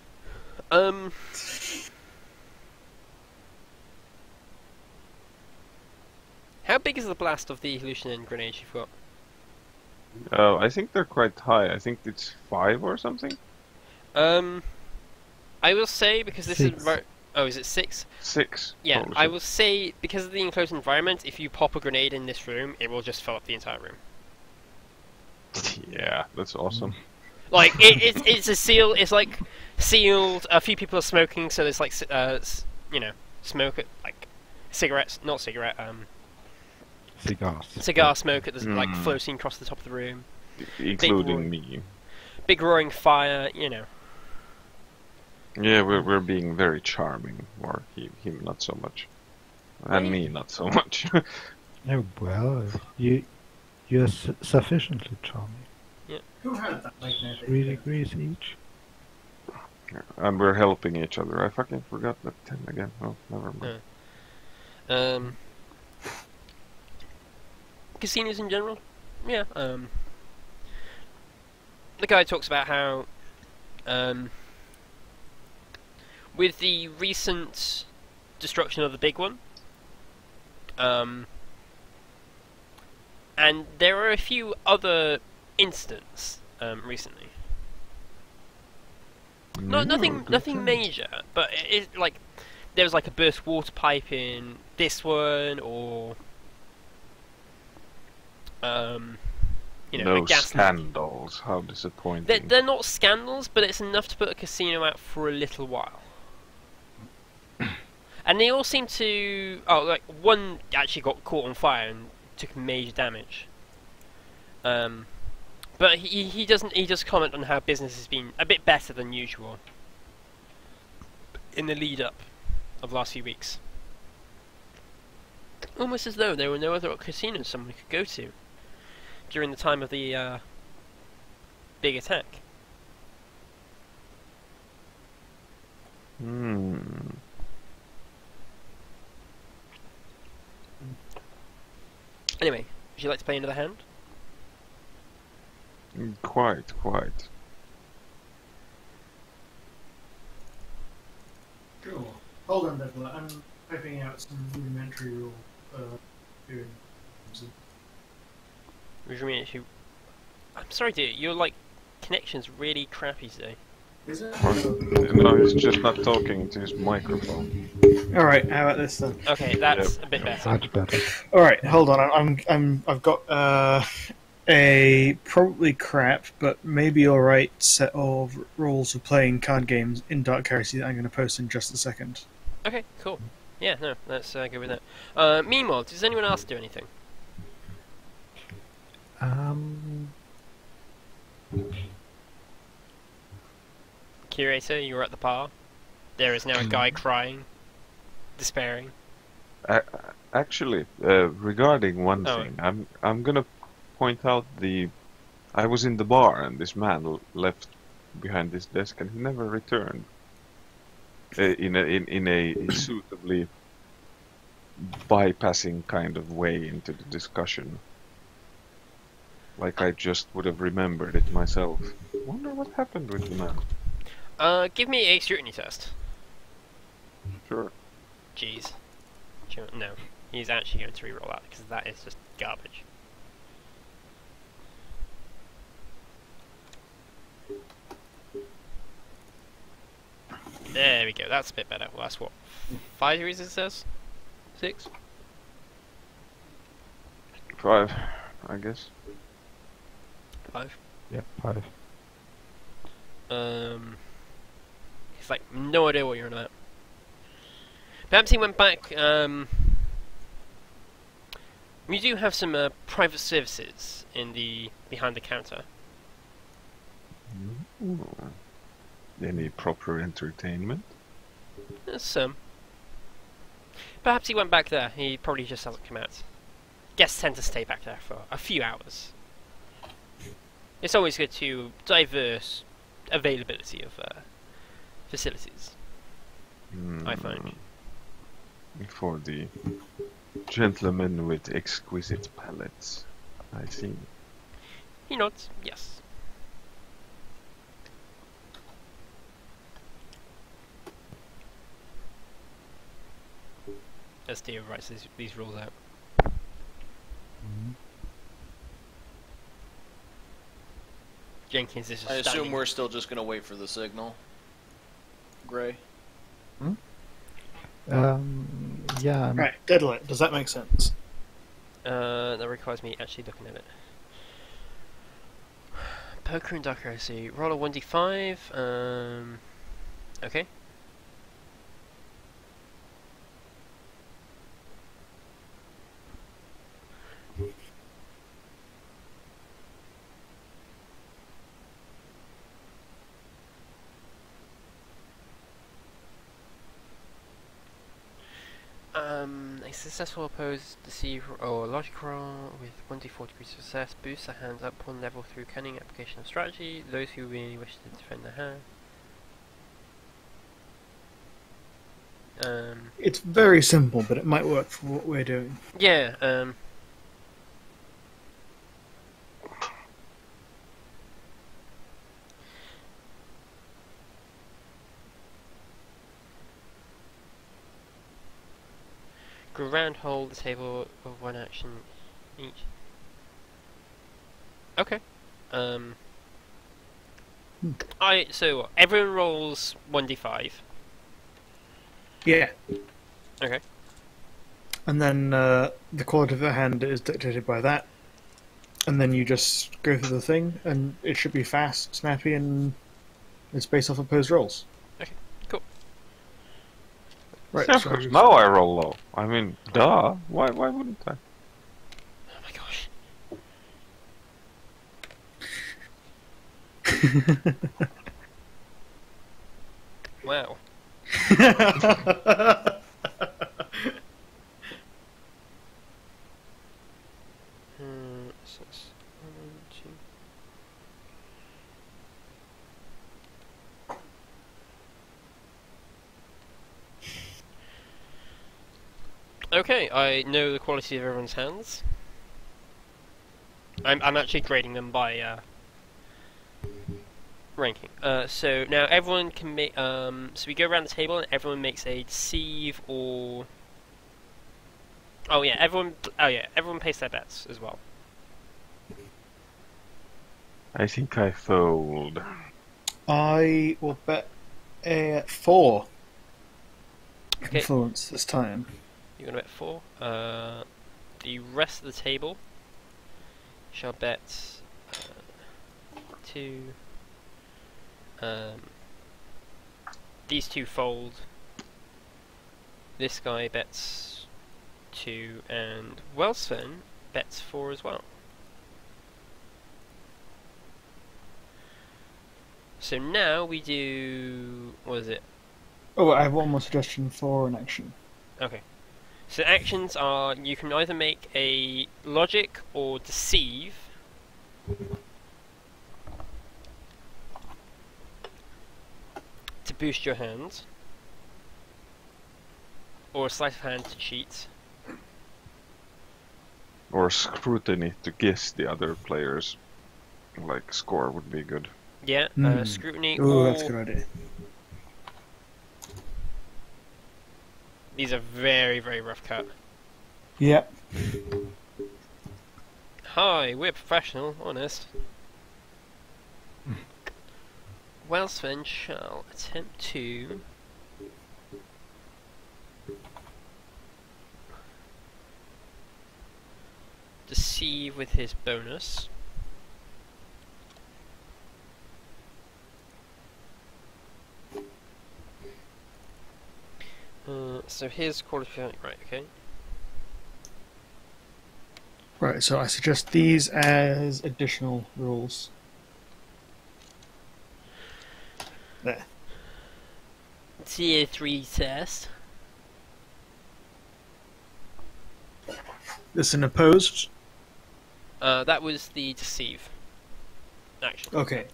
How big is the blast of the hallucinating grenades you've got? I think they're quite high. I think it's 5 or something. I will say, because this Six. is... Oh, is it 6? 6. Yeah, Holy I shit. will say, because of the enclosed environment, if you pop a grenade in this room, it will just fill up the entire room. Yeah, that's awesome. Like, it's a seal, it's like sealed, a few people are smoking, so there's like, you know, smoke, like, cigarettes, not cigarette, Cigars. cigar smoke at the, like, floating across the top of the room. Including me. Big roaring fire, you know. Yeah, we're being very charming, or him not so much, and me not so much. Oh well, you're sufficiently charming. Who had that nickname? 3 degrees each. And we're helping each other. I fucking forgot that 10 again. Oh, never mind. Casinos in general, yeah. The guy talks about how, with the recent destruction of the big one, and there are a few other incidents recently. Nothing major, but it like there was like a burst water pipe in this one, or you know, No a gas leak. scandals. How disappointing. They're not scandals, but it's enough to put a casino out for a little while. And they all seem to... Oh, like, one actually got caught on fire and took major damage. But he does comment on how business has been a bit better than usual in the lead-up of the last few weeks. Almost as though there were no other casinos someone could go to during the time of the big attack. Anyway, would you like to play another hand? Quite. Sure. Hold on, Deadly. I'm typing out some rudimentary rule. Doing. What do you mean if you... I'm sorry, dude. Your like connection's really crappy today. Is it? No, he's just not talking to his microphone. All right. How about this then? Okay, that's a bit better. Much better. All right. Hold on. I've got a probably crap, but maybe all right set of rules for playing card games in Dark Heresy that I'm going to post in just a second. Okay, cool. Yeah, no, let's go with that. Meanwhile, does anyone else do anything? Curator, you were at the bar. There is now a guy crying, despairing. Actually, regarding one Oh. thing, I'm gonna point out I was in the bar and this man left behind this desk and he never returned. In a suitably bypassing kind of way into the discussion. Like I just would have remembered it myself. Wonder what happened with the man. Give me a scrutiny test. Sure. Jeez. No, he's actually going to reroll that because that is just garbage. There we go, that's a bit better. Well, that's what, 5 degrees it says? 6? 5, I guess. 5? Yeah, 5. He's like, no idea what you're on about. Perhaps he went back, We do have some private services in the behind the counter. Ooh. Any proper entertainment? There's some. Perhaps he went back there. He probably just hasn't come out. Guests tend to stay back there for a few hours. It's always good to diverse availability of facilities. I find. For the gentleman with exquisite palates. I see. He nods. Yes. As Theo writes these rules out. Jenkins is just I assume standing. we're still just gonna wait for the signal. Gray. Yeah. Right, deadlight. Does that make sense? That requires me actually looking at it. Poker and Dark Heresy. Roll a 1d5. Okay. A successful opposed deceive or logic roll with 1d4 degrees of success boosts their hands up one level through cunning application of strategy. Those who really wish to defend their hand. It's very simple, but it might work for what we're doing. Yeah, ground hold the table of one action each. Okay. So everyone rolls 1d5. Yeah. Okay. And then the quality of the hand is dictated by that. And then you just go through the thing, and it should be fast, snappy, and it's based off opposed rolls. Okay, cool. Right, Yeah, of so course. Now I roll low. I mean, duh. Why wouldn't I? Oh my gosh. Wow. So that's 1, 2. Okay, I know the quality of everyone's hands. I'm actually grading them by ranking. So now everyone can make. So we go around the table and everyone makes a deceive or. Oh yeah, everyone. Oh yeah, everyone pays their bets as well. I think I fold. I will bet a 4 Okay. influence this time. You're gonna bet 4. The rest of the table shall bet 2. These two fold. This guy bets 2, and Welsfen bets 4 as well. So now we do. What is it? Oh, I have one more suggestion for an action. Okay. So actions are you can either make a logic or deceive. To boost your hand. Or a sleight of hand to cheat. Or scrutiny to guess the other players. Like, score would be good. Yeah, scrutiny Oh, or... that's a good idea. These are very, very rough cut. Yep. Hi, we're professional, honest. Welsfen shall attempt to... deceive with his bonus. So his qualification, right, okay. Right, so I suggest these as additional rules. There. Tier 3 test. This an opposed? That was the deceive action. Okay.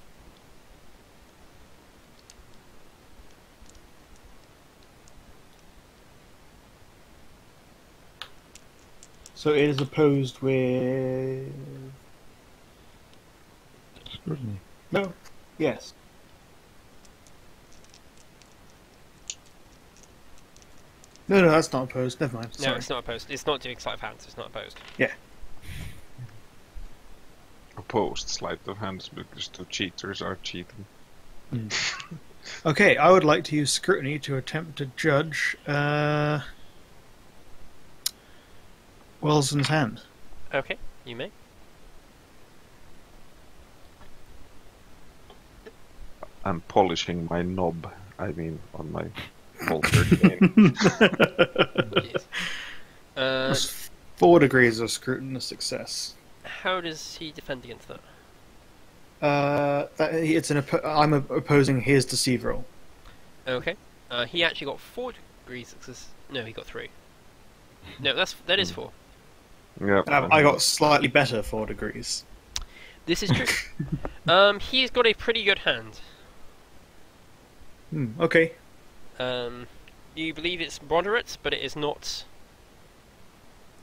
So it is opposed with... Scrutiny. No. Yes. No, that's not opposed. Never mind. No, Sorry. it's not opposed. It's not doing sleight of hand, so it's not opposed. Opposed sleight of hands because two cheaters are cheating. Okay, I would like to use scrutiny to attempt to judge Wellson's hand. Okay, you may. I'm polishing my knob. I mean, on my altered game. Yes. That's 4 degrees of scrutiny success. How does he defend against that? I'm opposing his deceive roll. Okay. He actually got 4 degrees success. No, he got 3. No, that is 4. Yeah. I got slightly better 4 degrees. This is true. He's got a pretty good hand. Okay. You believe it's moderate, but it is not.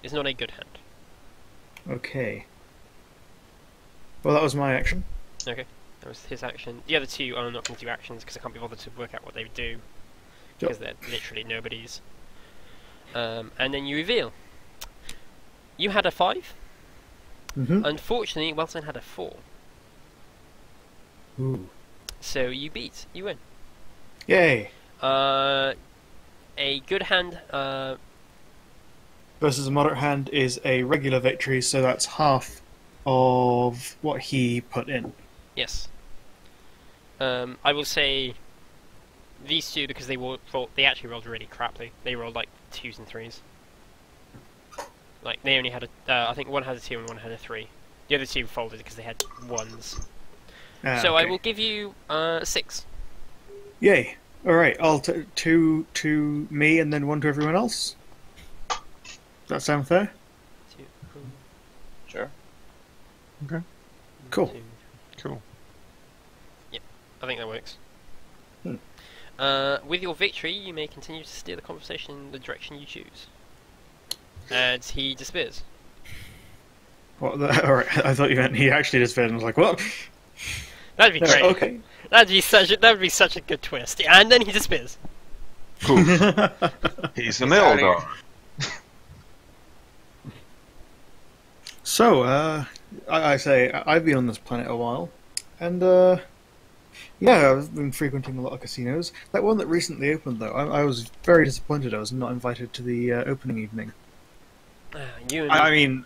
It's not a good hand. Okay. Well, that was my action. Okay, that was his action. The other two are not going to do actions because I can't be bothered to work out what they do Sure. because they're literally nobody's. And then you reveal. You had a 5. Mm-hmm. Unfortunately, Wilson had a 4. Ooh. So you beat. You win. Yay. A good hand. Versus a moderate hand is a regular victory, so that's half of what he put in. Yes. I will say these two because they actually rolled really crappily. They rolled like 2s and 3s. Like they only had I think one had a 2 and one had a 3. The other two folded because they had 1s. So okay. I will give you 6. Yay. Alright, I'll two to me and then 1 to everyone else. Does that sound fair? 2, Sure. Cool. 2. Cool. Yep, I think that works. Hmm. With your victory, you may continue to steer the conversation in the direction you choose. And he disappears. What? Alright, I thought you meant he actually disappeared and was like, what? That'd be great. Okay. That'd be such a good twist. And then he disappears. Cool. He's an Eldar. So, I say, I've been on this planet a while, and, yeah, I've been frequenting a lot of casinos. That one that recently opened, though, I was very disappointed I was not invited to the opening evening. You and I mean,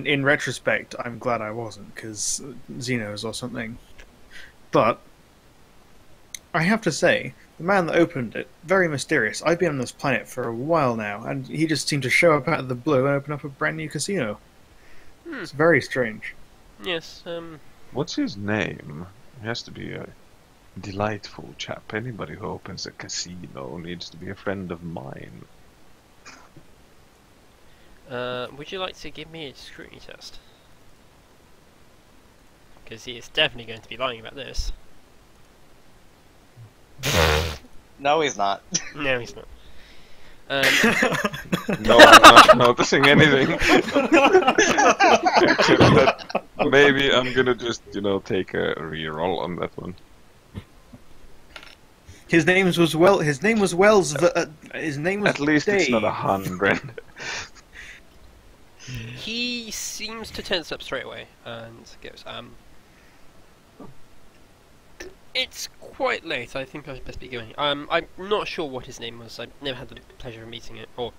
in retrospect, I'm glad I wasn't, because Xenos or something. But, I have to say, the man that opened it, very mysterious. I've been on this planet for a while now, and he just seemed to show up out of the blue and open up a brand new casino. It's very strange. Yes, What's his name? He has to be a delightful chap. Anybody who opens a casino needs to be a friend of mine. would you like to give me a scrutiny test? Because he is definitely going to be lying about this. No, he's not. No, he's not. No, I'm not noticing anything. Except that maybe I'm gonna just, take a reroll on that one. His name was Wells. His name was At least Dave. it's not 100. He seems to tense up straight away and goes, it's quite late, I think I best be going. I'm not sure what his name was, I've never had the pleasure of meeting it, or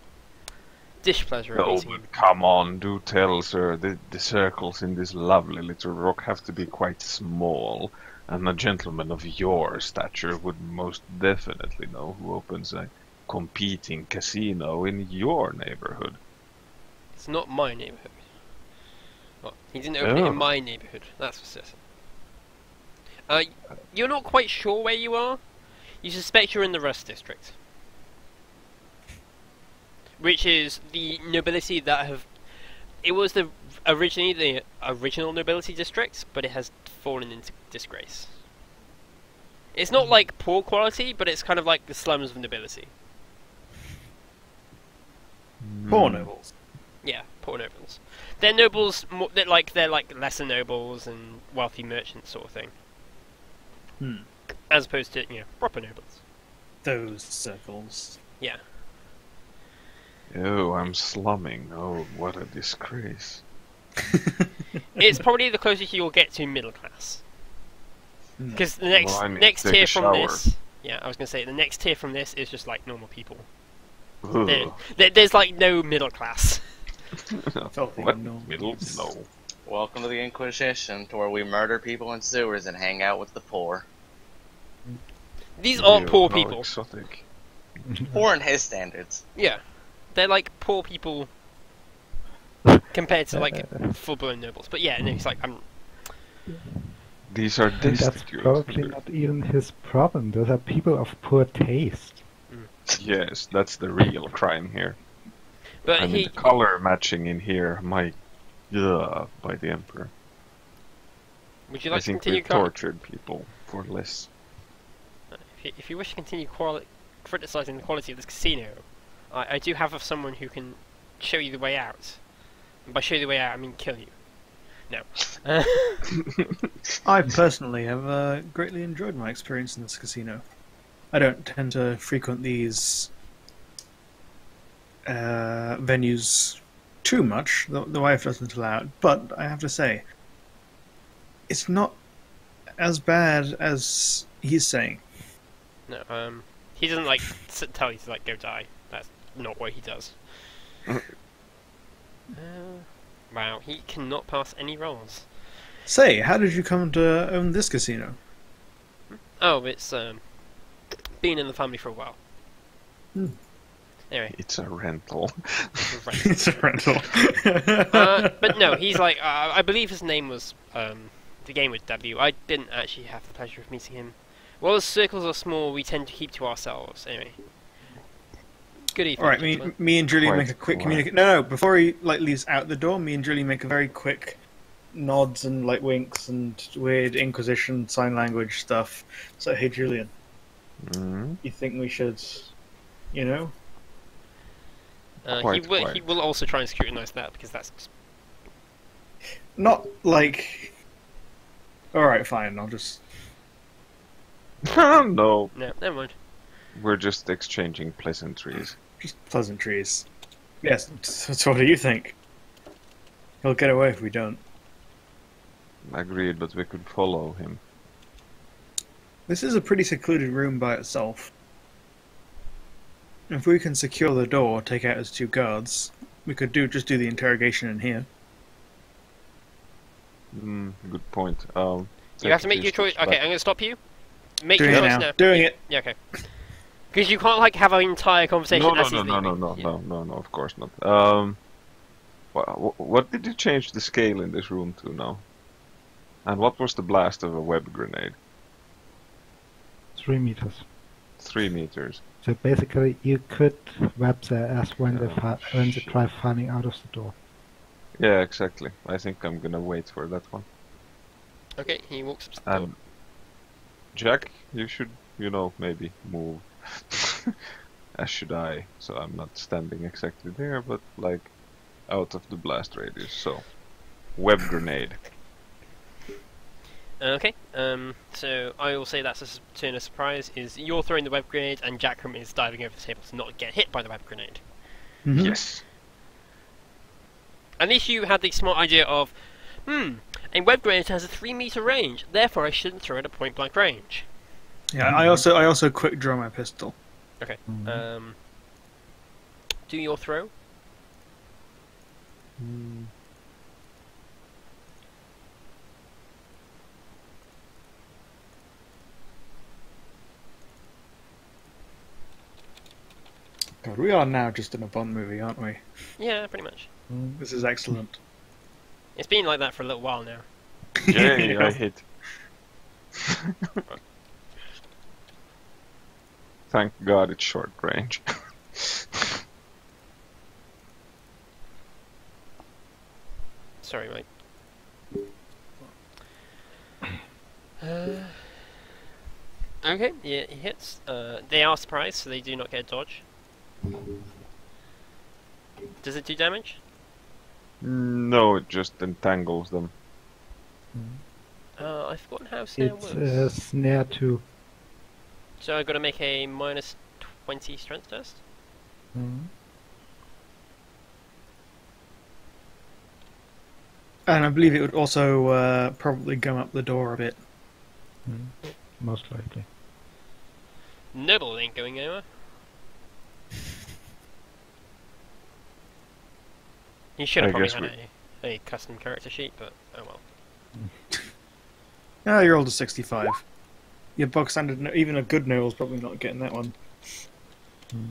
displeasure of Oh, meeting him. but come on, do tell, sir. The circles in this lovely little rock have to be quite small, and a gentleman of your stature would most definitely know who opens a competing casino in your neighborhood. It's not my neighborhood. Well, he didn't open it Oh. in my neighbourhood, that's for certain. You're not quite sure where you are. You suspect you're in the Rust District. Which is the nobility that have... It was originally the original nobility district, but it has fallen into disgrace. It's not like poor quality, but it's kind of like the slums of nobility. Poor nobles. Yeah, poor nobles. They're nobles, they're like lesser nobles and wealthy merchants sort of thing. As opposed to, proper nobles. Those circles. Yeah. Oh, I'm slumming. Oh, what a disgrace. It's probably the closest you'll get to middle class. Because the Well, I need to next take a tier from shower. this... Yeah, I was going to say, the next tier from this is just like normal people. Ugh. There's like no middle class. Filthy What? nobles. Middle? No. Welcome to the Inquisition, to where we murder people in sewers and hang out with the poor. These aren't Ew, poor how people. Exotic. Poor in his standards. Yeah. They're like poor people compared to like full-blown nobles. But yeah, no, it's like, These are And that's destitute. probably not even his problem. Those are people of poor taste. Yes, that's the real crime here. But I mean, he... the color matching in here, by the Emperor. Would you I like to think continue... we've tortured people for less. If you wish to continue criticizing the quality of this casino, I do have someone who can show you the way out. And by show you the way out, I mean kill you. No. I personally have greatly enjoyed my experience in this casino. I don't tend to frequent these venues too much. The wife doesn't allow it, but I have to say, it's not as bad as he's saying. No, he doesn't like tell you to like go die. That's not what he does. Wow, he cannot pass any rolls. Say, how did you come to own this casino? Oh, it's been in the family for a while. Anyway, It's a rental. right. It's a rental. But no, he's like I believe his name was the game with W. I didn't actually have the pleasure of meeting him. While the circles are small, we tend to keep to ourselves. Anyway, good evening. All right, gentlemen. me and Julie Quite make a quick quiet. communication. No, before he leaves out the door, me and Julie make a very quick nods and winks and weird Inquisition sign language stuff. So, hey, Julian, Mm. you think we should, you know? He Quite. will also try and scrutinize that because that's Not like. All right, fine. I'll just. No, no, never mind. we're just exchanging pleasantries. Just pleasantries. Yes. So, what do you think? He'll get away if we don't. Agreed, but we could follow him. This is a pretty secluded room by itself. If we can secure the door, take out his two guards, we could just do the interrogation in here. Good point. You have to make your choice. Okay, I'm going to stop you. Make Doing your it choice now. now. Doing it. Yeah, okay. Because you can't have an entire conversation No, as he's leaving. Yeah. no, of course not. What did you change the scale in this room to now? And what was the blast of a web grenade? 3 meters. 3 meters. So basically, you could web their ass when they try finding out of the door. Yeah, exactly. I think I'm gonna wait for that one. Okay, he walks up to the door. And Jack, you should, maybe move. As should I. So I'm not standing exactly there, but out of the blast radius. So, web grenade. Okay, so I will say that's a turn of surprise, is you're throwing the web grenade and Jackram is diving over the table to not get hit by the web grenade. Mhm. Yes. At least you had the smart idea of, a web grenade has a 3-meter range, therefore I shouldn't throw it at point blank range. Yeah, I also quick draw my pistol. Okay, do your throw. God, we are now just in a Bond movie, aren't we? Yeah, pretty much. This is excellent. It's been like that for a little while now. Yay, I hit. Thank God it's short range. Sorry, mate. Okay, yeah, he hits. They are surprised, so they do not get a dodge. Does it do damage? No, it just entangles them. I've forgotten how snare It's works. snare 2. So I've got to make a minus 20 strength test? Mm. And I believe it would also probably gum up the door a bit. Mm. Most likely. Noble ain't going anywhere. You should have I probably guess had a custom character sheet, but oh well. Ah, you're older 65. Your bog standard, even a good noble's probably not getting that one. Mm.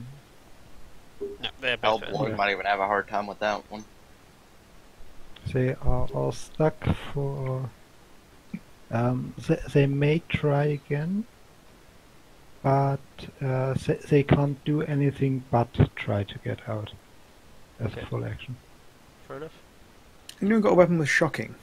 No, they're both Hellboy might even have a hard time with that one. They are all stuck for... they may try again, but they can't do anything but try to get out as Okay. a full action. Fair enough. You even got a weapon with shocking.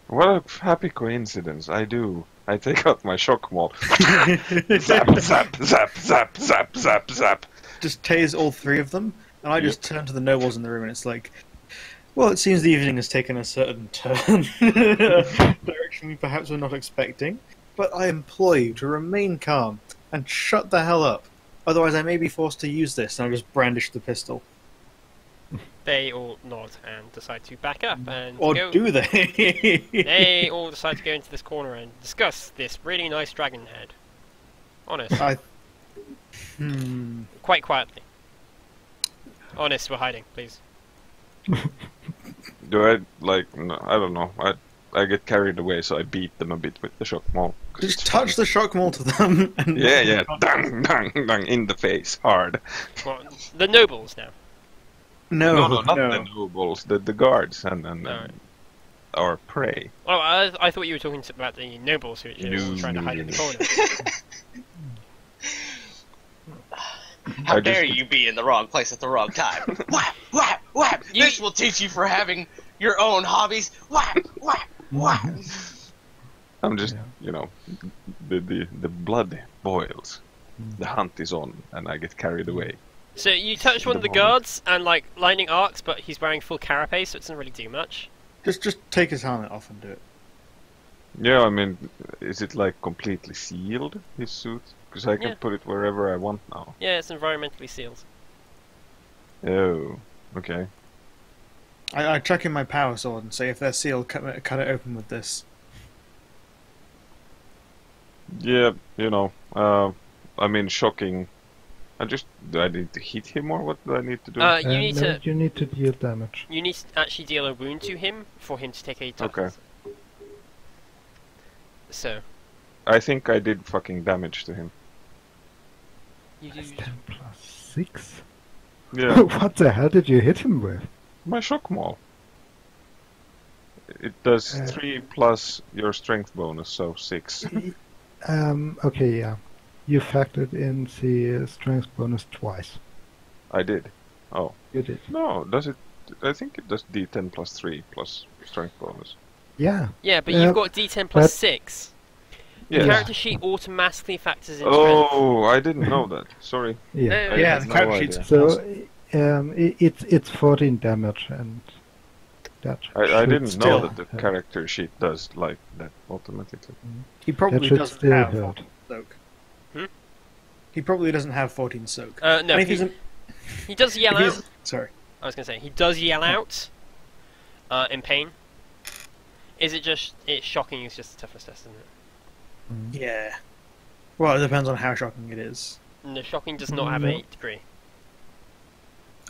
What a happy coincidence, I do. I take out my shock maul. Zap, zap, zap, zap, zap, zap, zap. Just tase all three of them, and I just turn to the nobles in the room, and it's like, well, it seems the evening has taken a certain turn, direction we perhaps were not expecting, but I implore you to remain calm and shut the hell up. Otherwise, I may be forced to use this, and I just brandish the pistol. They all nod and decide to back up and Or go. do they? They all decide to go into this corner and discuss this really nice dragon head. Honest. Quite quietly. Honest, we're hiding, please. Do I, like, no, I don't know. I get carried away, so I beat them a bit with the shock maul. 'Cause Just it's touch the shock maul to them. And Yeah, dang, dang, dang, in the face, hard. Well, the nobles now. No, not the nobles, the guards and Alright. our prey. Oh, I thought you were talking about the nobles who are No, trying to hide in the no. corner. How I dare just- you be in the wrong place at the wrong time? Whap, whap, whap! You- This will teach you for having your own hobbies. Whap, whap, whap! I'm just, Yeah. you know, the blood boils. The hunt is on, and I get carried away. So you touch one of the guards and like lightning arcs, but he's wearing full carapace, so it doesn't really do much. Just take his helmet off and do it. Yeah, I mean, is it like completely sealed, his suit? Because I can Yeah. put it wherever I want now. Yeah, it's environmentally sealed. Oh, okay. I chuck in my power sword and say, if they're sealed, cut it open with this. Yeah, you know, I mean, shocking. Do I need to hit him or what do I need to do? You need No, to you need to deal damage. actually deal a wound to him for him to take a toughness. Okay. So I think I did fucking damage to him. you That's do 10 plus 6? Yeah, What the hell did you hit him with? my shock maul. It does 3 plus your strength bonus, so 6. Okay, yeah. You factored in the strength bonus twice. I did. Oh. You did. No, does it? I think it does d10 plus 3 plus strength bonus. Yeah. Yeah, but you've got D10 plus but- 6. The Yeah. character sheet automatically factors in strength. Oh, I didn't know that. Sorry. Yeah. No, I Yeah, had the no character idea. sheet's So it's 14 damage, and that I should didn't still know that the hurt. character sheet does like that automatically. He That probably should doesn't still have hurt. 14 soak. Hmm? He probably doesn't have 14 soak. No, And if he's he does yell if he's- out. Sorry. I was gonna say he does yell out in pain. Is it just it's shocking? It's just a toughness test, isn't it? Yeah. Well, it depends on how shocking it is. No, shocking does not have No. a degree.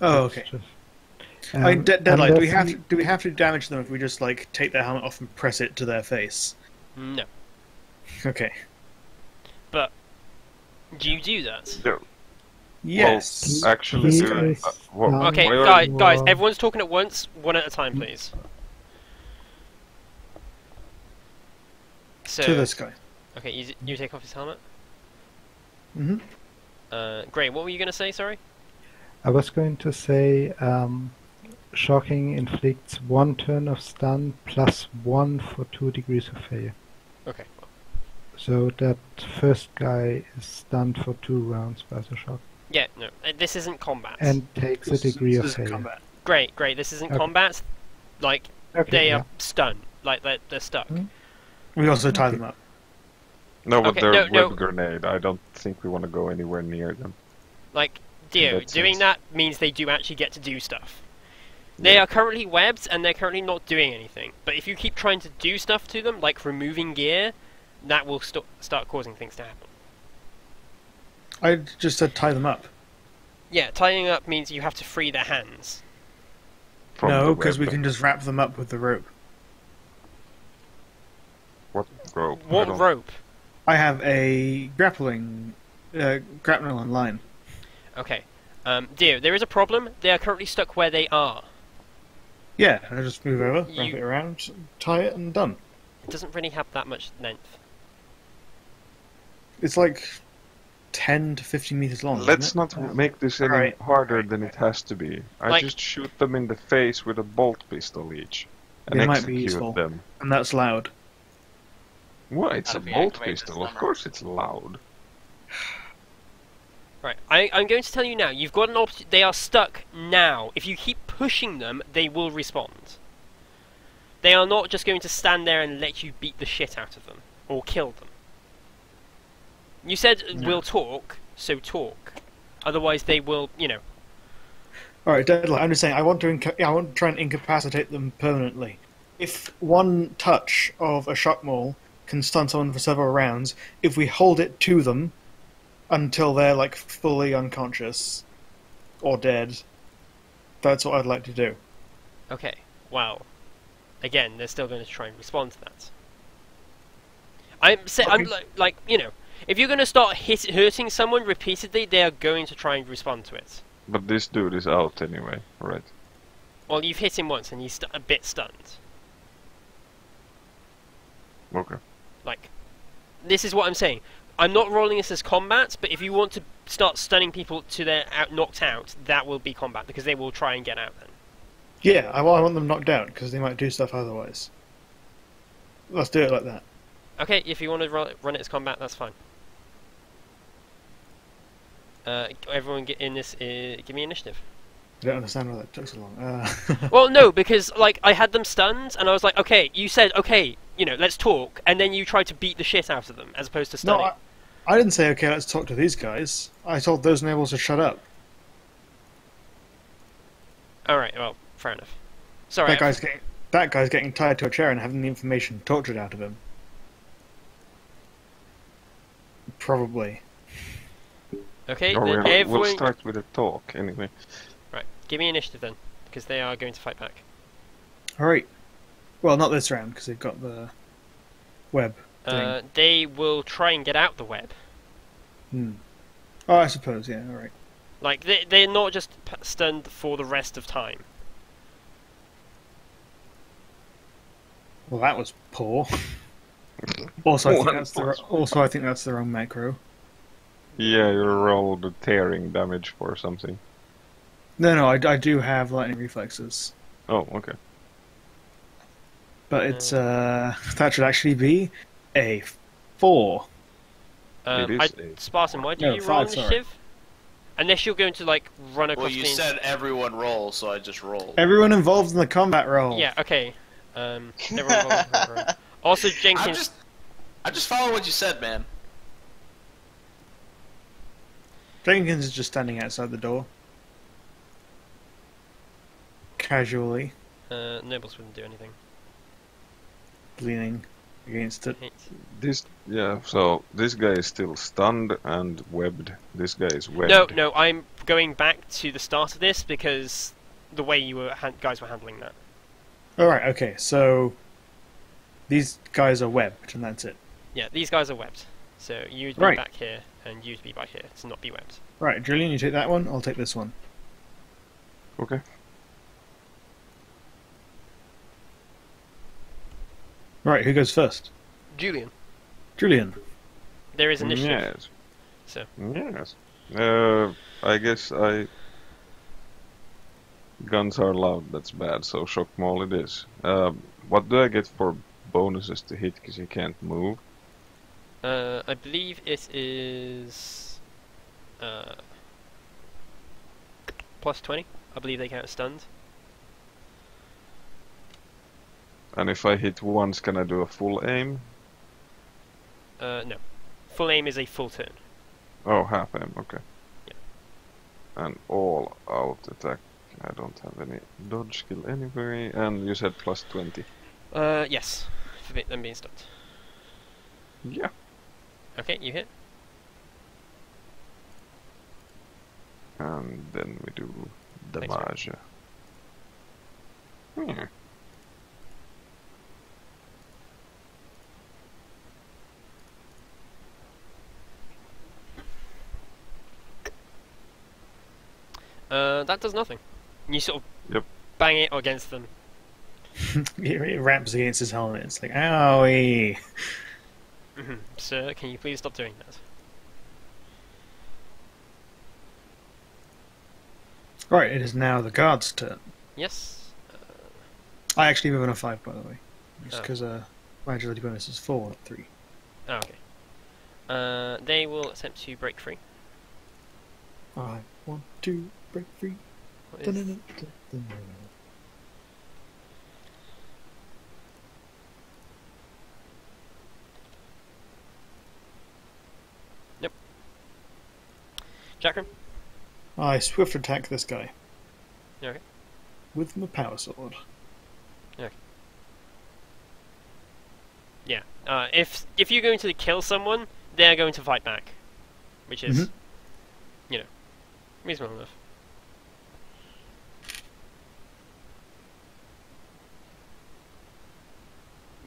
Oh, It's okay. just- I mean, Deadlight, do we unless have to damage them if we just like take their helmet off and press it to their face? No. Okay. Do you do that? Yeah. Yes. Actually, He do is what, down Okay, why are guys, for- everyone's talking at once, one at a time, please. So To this guy. okay, you take off his helmet. Mm-hmm. Great. What were you gonna say? Sorry. I was going to say, shocking inflicts 1 turn of stun plus 1 for 2 degrees of failure. Okay. So that first guy is stunned for 2 rounds by the shock. Yeah. No. This isn't combat. And takes a degree of This is failure. combat. Great. This isn't Okay. combat. Like Okay, they yeah. are stunned. Like they're stuck. Hmm. We also tie them up. No, with Okay, their no. web grenade, I don't think we want to go anywhere near them. Like, Dio, that doing sense. that means they do actually get to do stuff. They are currently webbed, and they're currently not doing anything. But if you keep trying to do stuff to them, like removing gear, that will start causing things to happen. I just said tie them up. Yeah, tying up means you have to free their hands. From No, the because we web. can just wrap them up with the rope. What rope? I What don't- rope? I have a grappling line. Okay. Dio, there is a problem. They are currently stuck where they are. Yeah, I just move over, wrap You- it around, tie it, and done. It doesn't really have that much length. It's like 10 to 15 meters long. Let's isn't it? not make this any Alright. harder than it has to be. I Like- just shoot them in the face with a bolt pistol each. And They might execute be useful. them. And that's loud. What? It's How a do we bolt activate the pistol. Of summer? course it's loud. Right, I'm going to tell you now. You've got an opportunity. They are stuck now. If you keep pushing them, they will respond. They are not just going to stand there and let you beat the shit out of them or kill them. You said we'll talk, so talk. Otherwise, they will, Alright, Deadlight, I'm just saying, I want to try and incapacitate them permanently. If one touch of a shock maul can stun someone for several rounds, if we hold it to them until they're, like, fully unconscious or dead, that's what I'd like to do. Okay. Well, again, they're still going to try and respond to that. I'm like, if you're going to start hurting someone repeatedly, they are going to try and respond to it. But this dude is out anyway, right? Well, you've hit him once and he's a bit stunned. Okay. Like, this is what I'm saying. I'm not rolling this as combat, but if you want to start stunning people to their knocked out, that will be combat because they will try and get out then. Yeah, I want them knocked out, because they might do stuff otherwise. Let's do it like that. Okay, if you want to run it as combat, that's fine. Everyone get in this. Give me initiative. I don't understand why that took so long. Well, no, because like I had them stunned, and I was like, okay, you said okay, let's talk, and then you tried to beat the shit out of them as opposed to No, stunning. I didn't say, okay, let's talk to these guys. I told those nobles to shut up. All right, well, fair enough. Sorry. That guy's getting tied to a chair and having the information tortured out of him. Probably. Okay, Or then we'll everyone. start with a talk anyway. Right, give me initiative then, because they are going to fight back. Alright. Well, not this round, because they've got the web thing. They will try and get out the web. Oh, I suppose, yeah, alright. Like they're not just stunned for the rest of time. Well, that was poor. Also, I think that's the wrong macro. Yeah, you rolled a tearing damage for something. No, I do have lightning reflexes. Oh, okay. But it's, that should actually be a 4. It is Spartan, why do No, you roll 5, sorry. initiative? Unless you're going to like run across Well, you the. said everyone roll, so I just rolled. Everyone involved in the combat roll. Yeah, okay. Everyone roll. Also, Jenkins. I just follow what you said, man. Jenkins is just standing outside the door. Casually, Nobles wouldn't do anything. leaning against it. So this guy is still stunned and webbed. This guy is webbed. No, I'm going back to the start of this because the way you were guys were handling that. Alright, okay, so these guys are webbed, and that's it. Yeah, these guys are webbed. So you'd be Right. back here, and you'd be back here to not be webbed. Right, Julian, you take that one, I'll take this one. Okay. Right, who goes first? Julian, Julian. there is initiative. Yes. So. Yes. I guess guns are loud. That's bad. So shock maul it is. What do I get for bonuses to hit? Because he can't move. I believe it is plus 20. I believe they count as stunned. And if I hit once, can I do a full aim? No. Full aim is a full turn. Oh, half aim. Okay. Yeah. And all out attack. I don't have any dodge skill anyway. And you said plus 20. Yes. For them being stunned. Yeah. Okay, you hit. And then we do Thanks, damage. Hmm. That does nothing. You sort of Yep. bang it against them. It raps against his helmet. It's like, owie. Sir, can you please stop doing that? Right, it is now the guard's turn. Yes. I actually move on a 5, by the way. Just Oh. because my agility bonus is 4, not 3. Oh, okay. They will attempt to break free. I want to break free. What is- Dun-dun-dun-dun-dun. Jackram? I swift attack this guy. Okay. With my power sword. Yeah. If you're going to kill someone, they're going to fight back, which is, reasonable enough.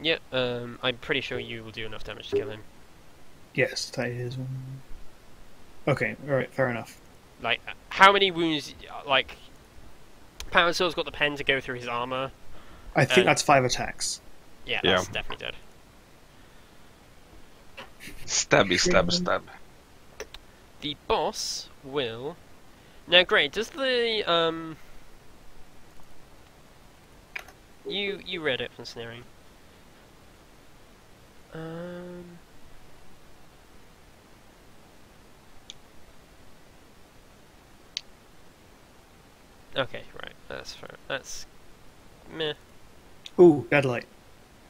Yeah. I'm pretty sure you will do enough damage to kill him. Yes, that is one. Okay, alright, fair enough. Like, how many wounds? Like, Power Sword's got the pen to go through his armor. I think that's 5 attacks. Yeah, Yeah. that's definitely dead. Stabby, stab, stab. The boss will. Now, great. Does the You read it from Snaring. Okay, right. That's fair. That's meh. Ooh, Deadlight.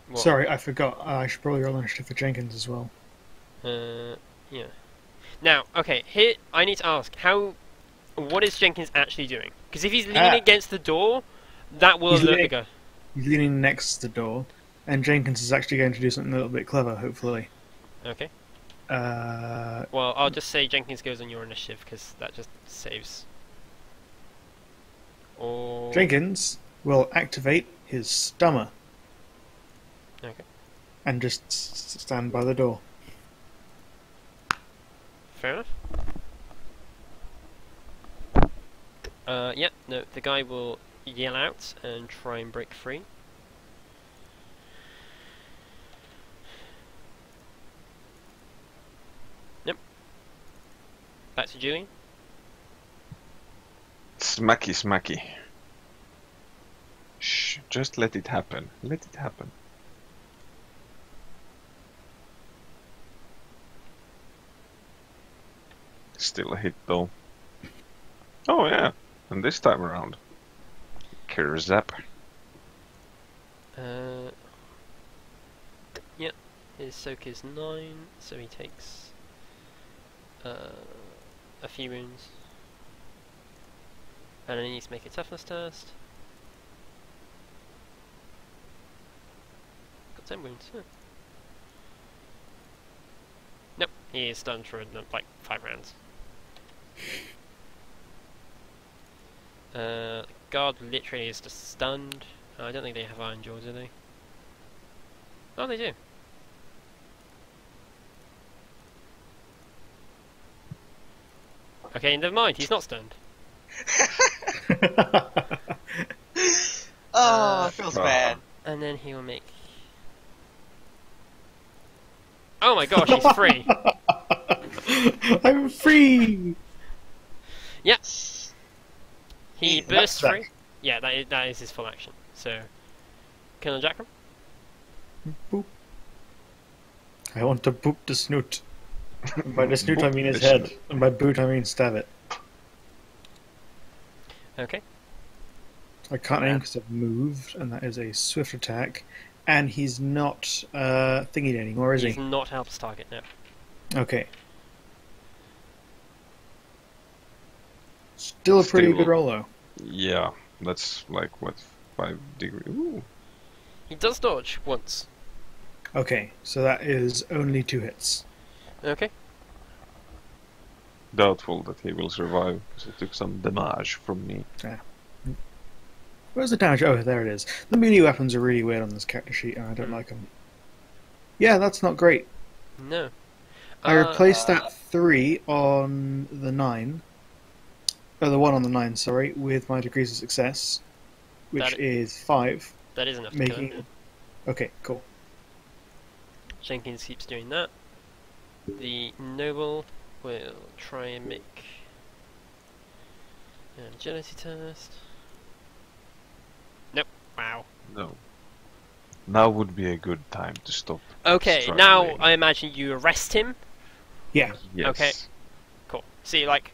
What? Sorry, I forgot. I should probably roll initiative for Jenkins as well. Yeah. Now, okay. Here, I need to ask what is Jenkins actually doing? Because if he's leaning against the door, that will He's alert the leaning- guy. He's leaning next to the door, and Jenkins is actually going to do something a little bit clever, hopefully. Okay. Uh, Well, I'll just say Jenkins goes on your initiative because that just saves. Or Jenkins will activate his stummer Okay. and just stand by the door. Fair enough. Yeah, no, the guy will yell out and try and break free. Yep. Back to Julian. Smacky, smacky. Shh, just let it happen. Let it happen. Still a hit though. Oh yeah, and this time around. Curzap. Yep. His soak is 9, so he takes a few wounds. And then he needs to make a toughness test. Got 10 wounds. Huh. Nope, he is stunned for like 5 rounds. Guard literally is just stunned. I don't think they have Iron Jaw, do they? Oh, they do. Okay, never mind, he's not stunned. Oh, it feels bad. And then he will make Oh my gosh, he's free. I'm free. Yeah. He bursts That's free. Yeah, that is his full action. So, Colonel Jackram? Boop. I want to boop the snoot. And by the snoot I Boop mean his the head. snoot. And by boot I mean stab it. Okay. I can't aim because I've moved, and that is a swift attack. And he's not thingied anymore, is He's he? not helps target now. Okay. Still a pretty Still- good roll, though. Yeah, that's like what 5 degrees. Ooh. He does dodge once. Okay, so that is only 2 hits. Okay. Doubtful that he will survive because he took some damage from me. Where's the damage? Oh, there it is. The melee weapons are really weird on this character sheet, and I don't like them. Yeah, that's not great. No. I replaced that 3 on the 9. Oh, the 1 on the 9, sorry, with my degrees of success, which That- is 5. That is enough to kill him. Making. Okay, cool. Jenkins keeps doing that. The noble will try and make an agility test. Nope. Wow. No. Now would be a good time to stop. Okay, now struggling. I imagine you arrest him. Yeah, Yes. Okay. Cool. See, like,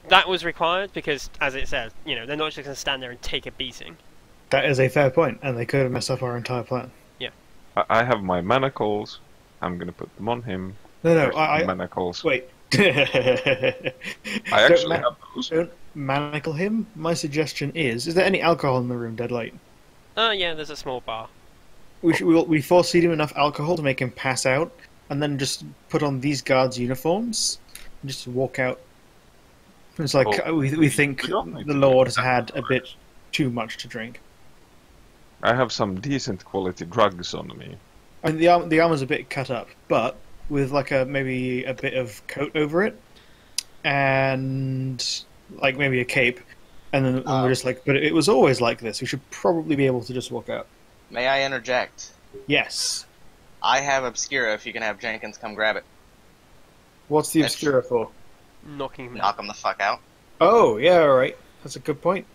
that was required because, as it says, you know, they're not just going to stand there and take a beating. that is a fair point, and they could have messed up our entire plan. I have my manacles. I'm gonna put them on him. No, There's I manacles. wait. I actually have those. Don't manacle him. My suggestion is there any alcohol in the room, Deadlight? Yeah, there's a small bar. We force feed him enough alcohol to make him pass out, and then just put on these guards' uniforms, and just walk out. It's like Oh, we think we don't need the to Lord do has that. had a bit too much to drink. I have some decent quality drugs on me. I mean, the armor's a bit cut up, but with like maybe a bit of coat over it, and like maybe a cape, and then we're just like, but it was always like this. We should probably be able to just walk out. May I interject? Yes. I have Obscura if you can have Jenkins come grab it. What's the That's- obscura for? Knocking him out. Knock him the fuck out. Oh, yeah, all right. That's a good point.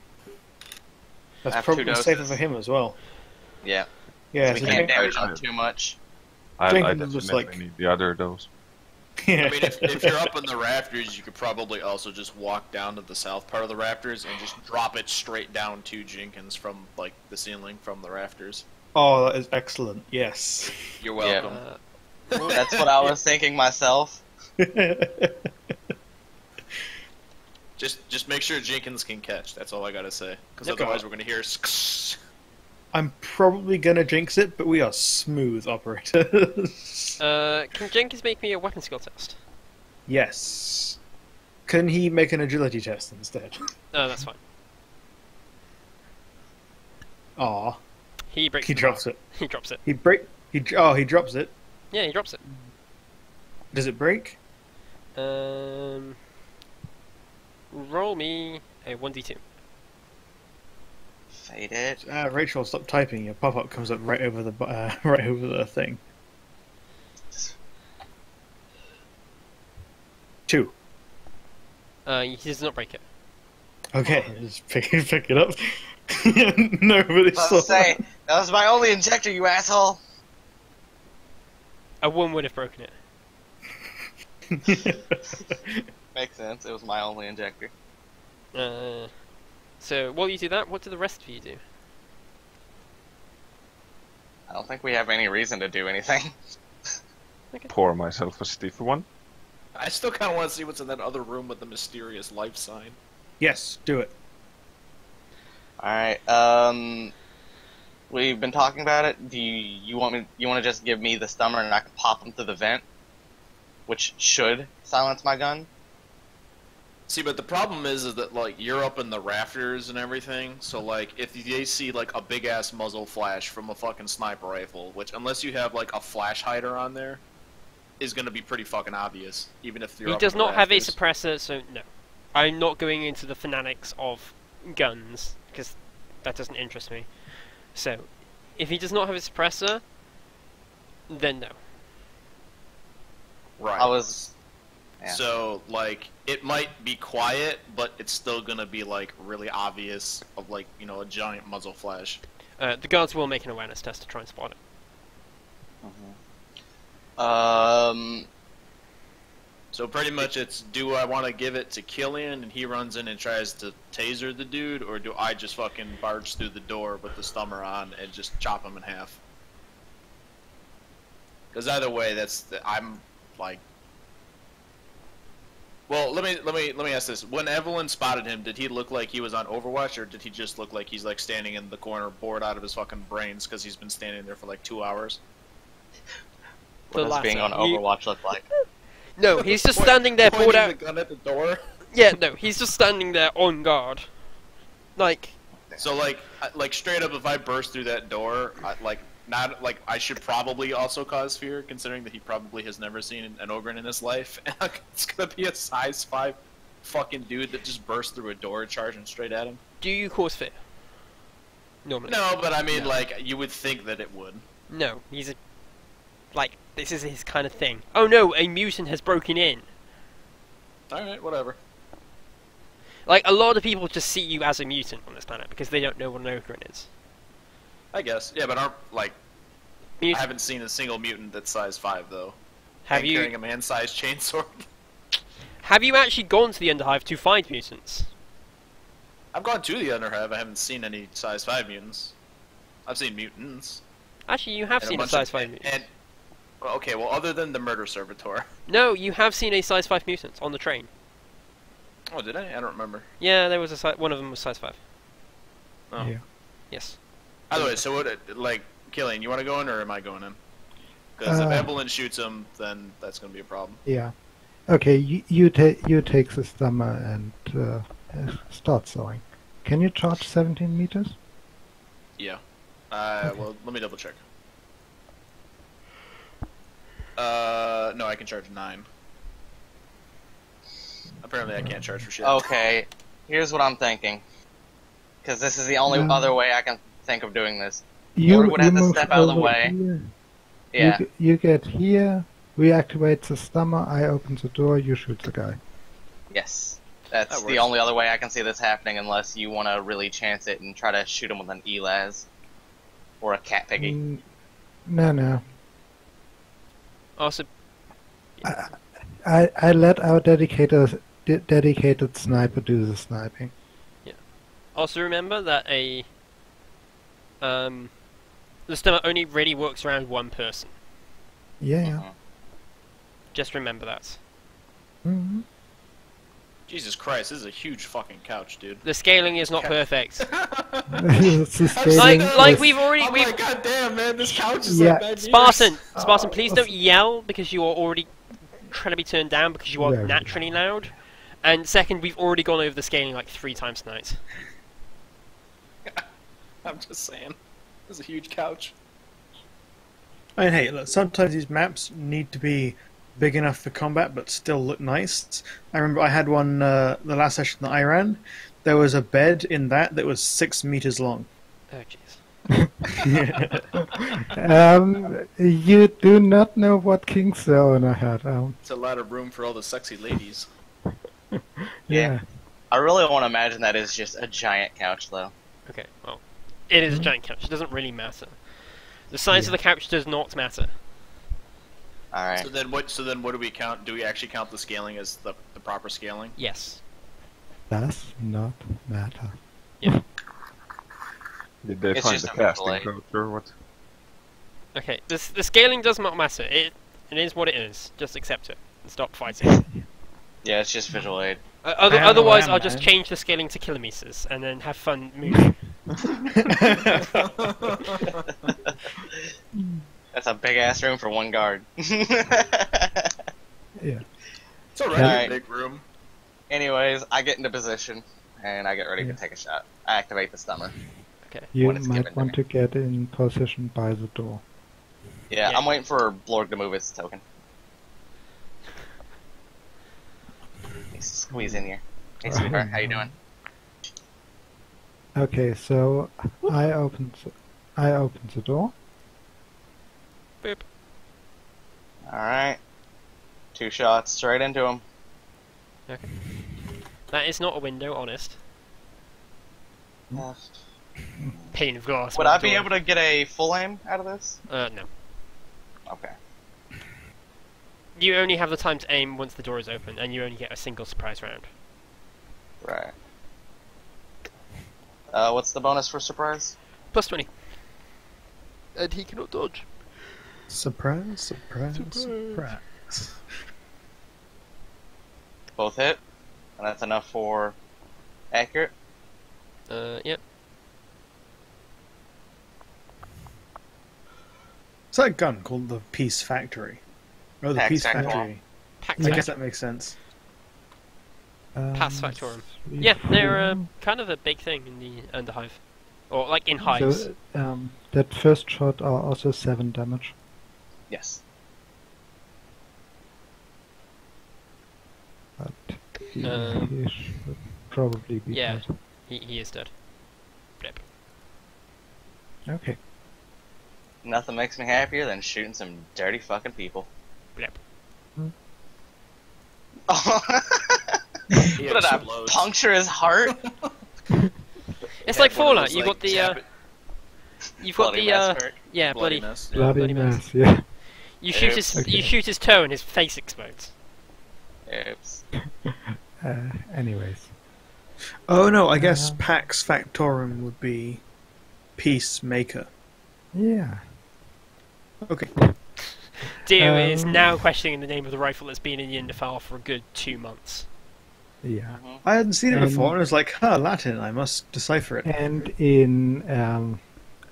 That's Have 2 probably safer doses. for him as well. Yeah. Yeah, we so can't Jenkins- damage him too much. I Jenkins was definitely like- need the other dose. yeah. I mean, if you're up in the rafters, you could probably also just walk down to the south part of the rafters and just drop it straight down to Jenkins from like the ceiling from the rafters. Oh, that is excellent. Yes. You're Yeah. welcome. That's what I was thinking myself. Just make sure Jenkins can catch. That's all I gotta say. Because Yep. otherwise, we're gonna hear. I'm probably gonna jinx it, but we are smooth operators. Can Jenkins make me a weapon skill test? Yes. Can he make an agility test instead? Oh, that's fine. Aw, He breaks he the drops bar. it. He drops it. He drops it. Yeah, he drops it. Does it break? Roll me a 1d2. Fade it. Rachel, stop typing. Your pop-up comes up right over the right over the thing. 2. He does not break it. Okay, just pick it up. Nobody I saw was say, that was my only injector, you asshole! A 1 would have broken it. that. Makes sense, it was my only injector. So while you do that, what do the rest of you do? I don't think we have any reason to do anything. Pour myself a stiff one. I still kind of want to see what's in that other room with the mysterious life sign. Yes, do it. Alright, we've been talking about it. Do you want to just give me the stummer and I can pop him through the vent? Which should silence my gun? See, but the problem is that like you're up in the rafters and everything. So like, if they see like a big ass muzzle flash from a fucking sniper rifle, which unless you have like a flash hider on there, is gonna be pretty fucking obvious. Even if you're He up does in the not have a rafters. suppressor, so no. I'm not going into the fanatics of guns, because that doesn't interest me. So, if he does not have a suppressor, then no. Okay. If he does not have a suppressor, then no. I'm not going into the fanatics of guns, because that doesn't interest me. So, if he does not have a suppressor, then no. I'm not going into the fanatics of guns, because that doesn't interest me. So, if he does not have a suppressor, then no. I'm not going into the fanatics of guns, because that doesn't interest me. Right. Yeah. So, like, it might be quiet, but it's still gonna be, like, really obvious of, like, you know, a giant muzzle flash. The guards will make an awareness test to try and spot it. So pretty much it's, do I want to give it to Killian and he runs in and tries to taser the dude, or do I just fucking barge through the door with the stummer on and just chop him in half? Because either way, I'm like, well, let me ask this: when Evelyn spotted him, did he look like he was on Overwatch, or did he just look like he's like standing in the corner, bored out of his fucking brains because he's been standing there for like 2 hours? What does being on Overwatch look like? No, he's just standing there, bored out. The gun at the door. Yeah, no, he's just standing there on guard. Like. So like straight up, if I burst through that door, I should probably also cause fear, considering that he probably has never seen an Ogren in his life. And it's gonna be a size 5 fucking dude that just bursts through a door charging straight at him. Do you cause fear? Normally. No, but I mean, like, you would think that it would. No, he's a. Like, this is his kind of thing. Oh no, a mutant has broken in. Alright, whatever. Like, a lot of people just see you as a mutant on this planet because they don't know what an Ogren is. I guess. Yeah, but aren't, like, I Mut- haven't seen a single mutant that's size 5, though. Have and you carrying a man-sized chainsword. Have you actually gone to the Underhive to find mutants? I've gone to the Underhive, I haven't seen any size 5 mutants. I've seen mutants. Actually, you have And seen a bunch size of, 5 mutant. well, okay, well, other than the Murder Servitor. No, you have seen a size 5 mutant on the train. Oh, did I? I don't remember. Yeah, there was one of them was size 5. Oh. Yeah. Yes. Either way, so what, like, Killian, you want to go in, or am I going in? Because if Evelyn shoots him, then that's going to be a problem. Yeah. Okay, you take the stammer and start sawing. Can you charge 17 meters? Yeah. Okay. Well, let me double check. No, I can charge 9. Apparently I can't charge for shit. Okay, here's what I'm thinking. Because this is the only other way I can think of doing this. You would have to move step out of the over way. here. Yeah. You get here, reactivate the stammer, I open the door, you shoot the guy. Yes. That's That the works. only other way I can see this happening, unless you want to really chance it and try to shoot him with an Elaz. Or a cat piggy. No. Also, I let our dedicated sniper do the sniping. Also remember that the stammer only really works around one person. Yeah. Just remember that. Mm-hmm. Jesus Christ, this is a huge fucking couch, dude. The scaling is not perfect. The scaling like is- we've already I'm like, god damn, man, this couch is Yeah. like bad Spartan, years. Spartan, please don't yell because you are already trying to be turned down because you are Very naturally loud. And second, we've already gone over the scaling like 3 times tonight. I'm just saying. This is a huge couch. I mean, hey, look, sometimes these maps need to be big enough for combat but still look nice. I remember I had one, the last session that I ran, there was a bed in that was 6 meters long. Oh jeez. You do not know what King Zone had. It's a lot of room for all the sexy ladies. Yeah. I really want to imagine that is just a giant couch, though. Okay, well, it is a giant couch. It doesn't really matter. The size of the couch does not matter. Alright. So then what do we count? Do we actually count the scaling as the proper scaling? Yes. Does not matter. Did they It's find just the a casting Oh, visual couch or what? Okay, the scaling does not matter. It is what it is. Just accept it and stop fighting. Yeah, it's just visual aid. Otherwise, man, I'll just man. change the scaling to kilometers and then have fun moving. That's a big ass room for one guard. Yeah. It's already Alright. a big room. Anyways, I get into position and I get ready to take a shot. I activate the stummer. You When it's given might to want me. to get in position by the door. Yeah, Yeah. I'm waiting for Blorg to move his token. He's squeeze in here. Hey, sweetheart, how you doing? Okay, so I open the door. Boop. Alright. 2 shots straight into him. Okay. That is not a window, honest. Pane of glass. Would I be able to get a full aim out of this? No. Okay. You only have the time to aim once the door is open, and you only get a single surprise round. Right. What's the bonus for surprise? Plus 20. And he cannot dodge. Surprise, surprise, surprise. Both hit, and that's enough for accurate. Yep. It's that gun called the Peace Factory. Oh, the Pax Peace Factorum. Factory. Pax I guess Factorum. that makes sense. Pass Factorum. 3, Yeah, they're 4. kind of a big thing in the Underhive. Or, like, in hives. So, that first shot are also 7 damage. Yes. But he Um, should probably be yeah. dead. He is dead. Blip. Okay. Nothing makes me happier than shooting some dirty fucking people. Blip. He What did I explodes. puncture his heart? It's Yeah, like one of Fallout, those, you've like, got the, tap it- you've got Bloody the, mess hurt. yeah, bloody. bloodiness. Yeah. Bloody bloody mess. mess, yeah. You shoot Yep. his, Okay. you shoot his toe and his face explodes. Oops. Anyways. Oh no, I guess Um, Pax Factorum would be Peacemaker. Yeah. Okay. Dio is Um, now questioning the name of the rifle that's been in the Underfile for a good 2 months. Yeah. I hadn't seen it before, Um, and I was like, huh, Latin, I must decipher it. And in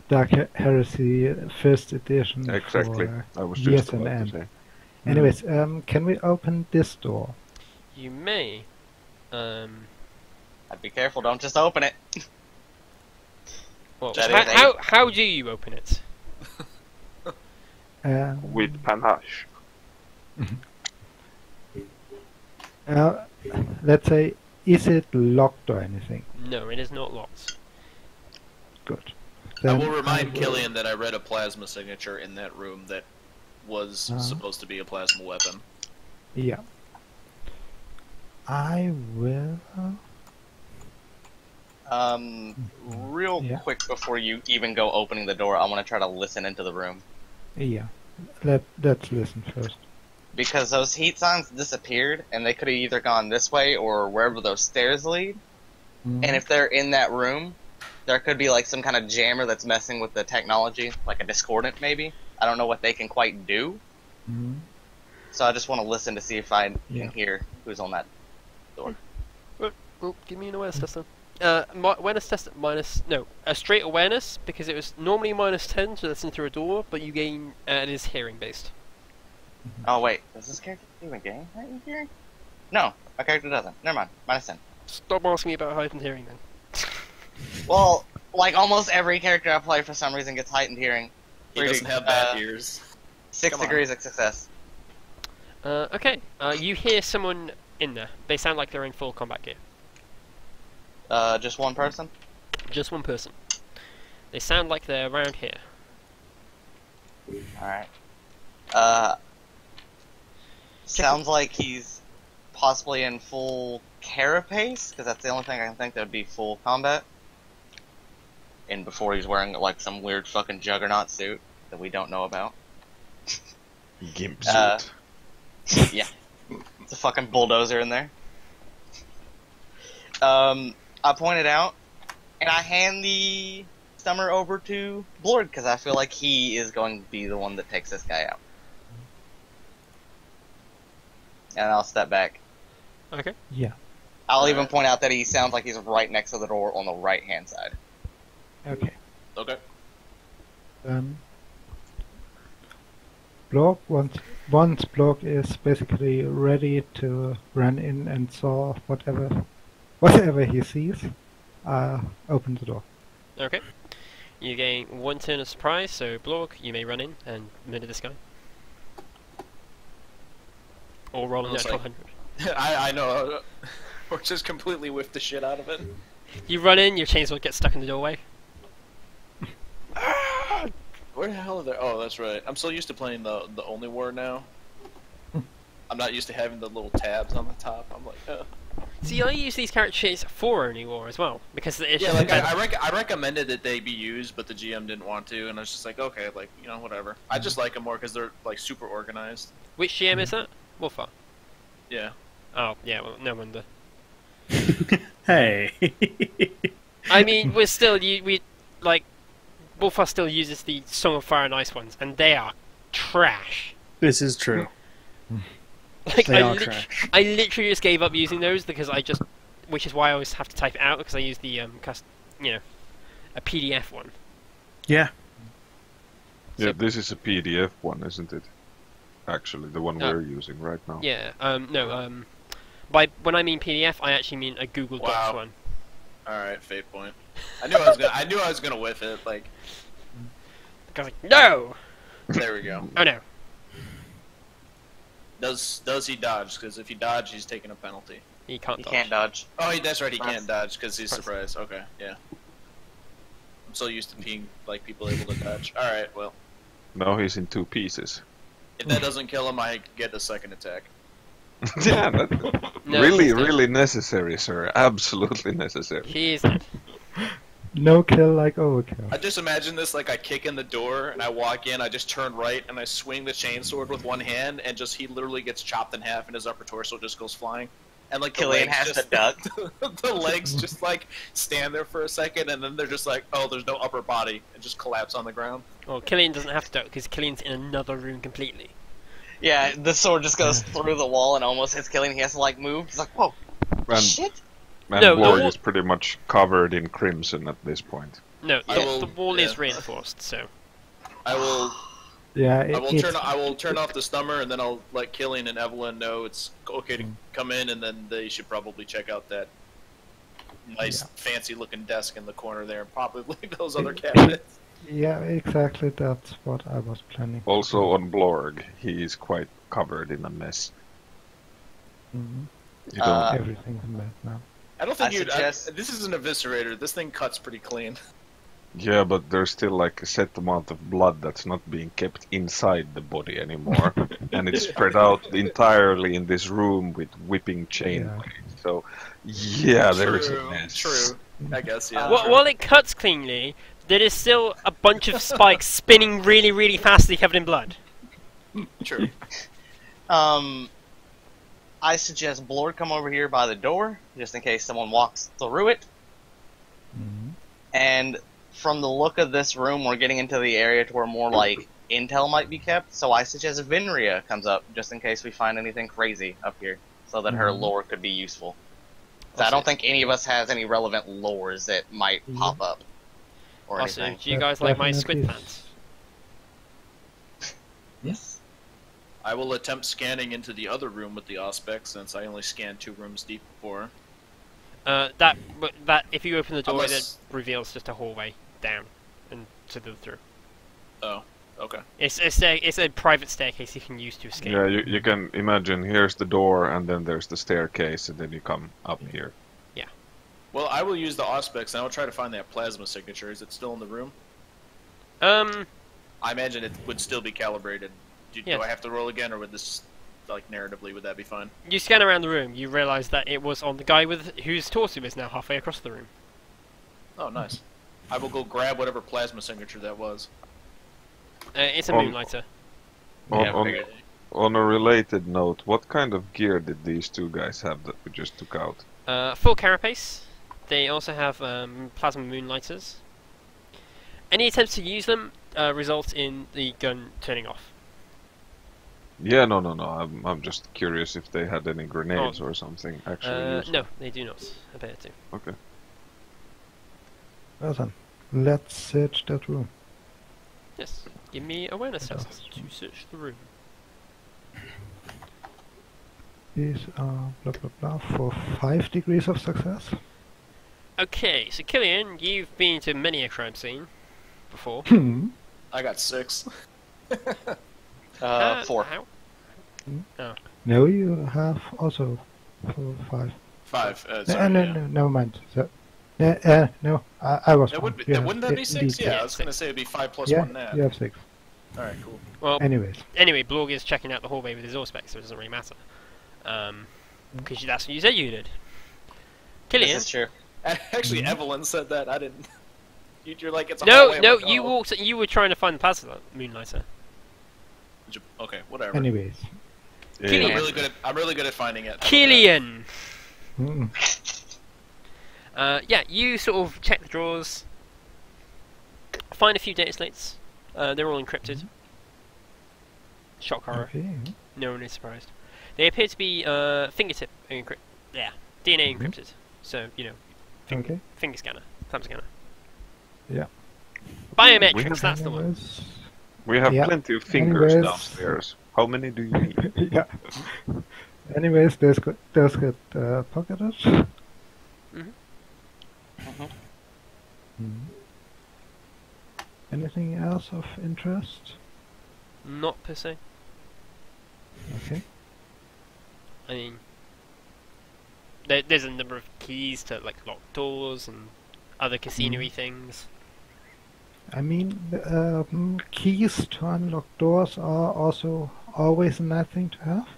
Dark Heresy first edition Exactly. for I was years just on about end. to say. Anyways, can we open this door? You may, I'd be careful, don't just open it. well, That is how do you open it? With panache. Let's say, is it locked or anything? No, it is not locked. Good. I Then will remind will- Killian that I read a plasma signature in that room that was Uh-huh. supposed to be a plasma weapon. Yeah. I will. Real Yeah. quick before you even go opening the door, I want to try to listen into the room. Yeah. Let's listen first. Because those heat signs disappeared, and they could have either gone this way or wherever those stairs lead. Mhm. And if they're in that room, there could be like some kind of jammer that's messing with the technology, like a discordant maybe. I don't know what they can quite do, Mhm. so I just want to listen to see if I Yeah. can hear who's on that door. Oh, give me an awareness test then. Awareness test at minus... No, a straight awareness, because it was normally minus 10 to listen through a door, but you gain... it is hearing-based. Oh wait, does this character even gain hearing? No, my character doesn't. Never mind, -10. Stop asking me about heightened hearing then. Well, like almost every character I play for some reason gets heightened hearing. He doesn't have bad ears. 6 Come on. degrees of success. Okay, you hear someone in there. They sound like they're in full combat gear. Just one person? Just one person. They sound like they're around here. Alright. Sounds like he's possibly in full carapace, because that's the only thing I can think that would be full combat. And before he's wearing like some weird fucking juggernaut suit that we don't know about. Gimp Uh, suit. Yeah. It's a fucking bulldozer in there. I pointed out, and I hand the stummer over to Blord, because I feel like he is going to be the one that takes this guy out. And I'll step back. Okay. Yeah. I'll even point out that he sounds like he's right next to the door on the right-hand side. Okay. Okay. Blork, once Blork is basically ready to run in and saw whatever he sees, open the door. Okay. You gain 1 turn of surprise, so Blork, you may run in and murder this guy. Or roll a Looks natural like- 100. I know. Or just completely whiff the shit out of it. You run in, your chainsaw gets stuck in the doorway. Where the hell are they? Oh, that's right. I'm so used to playing the only war now. I'm not used to having the little tabs on the top. I'm like, See, I use these character sheets for Only War as well because it's yeah, just like better. I recommended that they be used, but the GM didn't want to, and I was just like, okay, like whatever. I just like them more because they're like super organized. Which GM is that? Wolfar. Yeah. Oh, yeah. Well, no wonder. Hey. I mean, we like Wolfar still uses the Song of Fire and Ice ones, and they are trash. This is true. Like They are trash. I literally just gave up using those because which is why I always have to type it out because I use the a PDF one. Yeah. Yeah, this is a PDF one, isn't it? Actually, the one we're using right now. Yeah. No. By when I mean PDF, I actually mean a Google Docs Wow. one. All right, fate point. I knew I was gonna whiff it. Like, I was like, no. there we go. Oh no. Does he dodge? Because if he dodge, he's taking a penalty. He can't. You dodge. can't dodge. Oh, that's right. He can't dodge because he's Press. surprised. Okay, yeah. I'm so used to being like people able to dodge. All right, well, Now he's in 2 pieces. if that doesn't kill him, I get a second attack. Yeah, No, really, he's dead. really necessary, sir. Absolutely necessary. He is dead. No kill like overkill. I just imagine this like I kick in the door and I walk in, I just turn right and I swing the chainsword with one hand and just he literally gets chopped in half and his upper torso just goes flying. And like the Killian legs has just to duck. the legs just like stand there for a second and then they're just like, oh, there's no upper body and just collapse on the ground. Well, Killian doesn't have to duck because Killian's in another room completely. Yeah, the sword just goes through the wall and almost hits Killian. He has to like move. He's like, whoa, And, shit. and No, Borg no. is pretty much covered in crimson at this point. No, I the, will- the wall is yeah. reinforced, so I will Yeah, I will turn off the stummer and then I'll let Killian and Evelyn know it's okay to come in and then they should probably check out that nice fancy looking desk in the corner there and probably those other cabinets. Yeah, exactly. That's what I was planning. Also on Blorg, he is quite covered in a mess. Mhm. You don't, Everything's a mess now. I don't think I suggest- this is an eviscerator. This thing cuts pretty clean. yeah, but there's still like a set amount of blood that's not being kept inside the body anymore, and it's spread out entirely in this room with whipping chain Yeah. blades. So, yeah, there is a True, mess. true. I guess, yeah. while it cuts cleanly, there is still a bunch of spikes spinning really, really fastly, covered in blood. True. I suggest Blord come over here by the door, just in case someone walks through it. Mhm. And from the look of this room, we're getting into the area to where more like intel might be kept. So I suggest Vinria comes up, just in case we find anything crazy up here, so that her Mhm. lore could be useful. So I don't think any of us has any relevant lores that might pop up or Also, anything. do you guys like my squid Definitely. pants? Yes. I will attempt scanning into the other room with the Auspex since I only scanned 2 rooms deep before. That if you open the door, Unless- it reveals just a hallway down and to the through. Oh, okay. It's a private staircase you can use to escape. Yeah, you can imagine here's the door, and then there's the staircase, and then you come up here. Well, I will use the Auspex and I will try to find that plasma signature. Is it still in the room? I imagine it would still be calibrated. Do Yes. I have to roll again, or would this, like, narratively, would that be fine? You scan around the room, you realise that it was on the guy whose torso is now halfway across the room. Oh, nice. I will go grab whatever plasma signature that was. It's a On- moonlighter. On, Yeah, on, figured- on a related note, what kind of gear did these 2 guys have that we just took out? Full carapace. They also have plasma moonlighters. Any attempts to use them result in the gun turning off. Yeah, no. I'm just curious if they had any grenades or something actually useful. No, they do not appear to. Okay. Well then, let's search that room. Yes. Give me awareness tests to search the room. These are blah blah blah for 5 degrees of success. Okay, so Killian, you've been to many a crime scene before. I got 6. 4. How? No, you have also 5. 5. No, Sorry, no, yeah. no, never mind. So, no, I was That wrong. would be, You have- wouldn't that be 6? indeed, Yeah, I Yeah, was going to say it'd be 5 plus Yeah, 1 net. you have 6. All right, cool. Well, Anyways, anyway, Blorg is checking out the hallway with his Auspex, so it doesn't really matter. Because that's what you said you did. Killian? This is true. Actually, Evelyn said that. I didn't. You're like it's a No, hallway. no, I'm like, you oh. walked. You were trying to find the plasma Moonlighter. Okay, whatever. anyways. Killian. I'm really good at finding it. Killian! Mm. Yeah, you sort of check the drawers, find a few data slates. They're all encrypted. Shock horror. Okay. No one is surprised. They appear to be fingertip encrypted. Yeah, DNA encrypted. So you know, Okay. finger scanner, thumb scanner. Yeah. Biometrics. That's the one. Anyways, We have Yeah. plenty of fingers Anyways. downstairs. How many do you need? yeah. Anyways, those get pocketed. Mhm. Mhm. Anything else of interest? Not per se. Okay. I mean, there's a number of keys to like locked doors and other casino-y things. I mean, keys to unlock doors are also always a nice thing to have.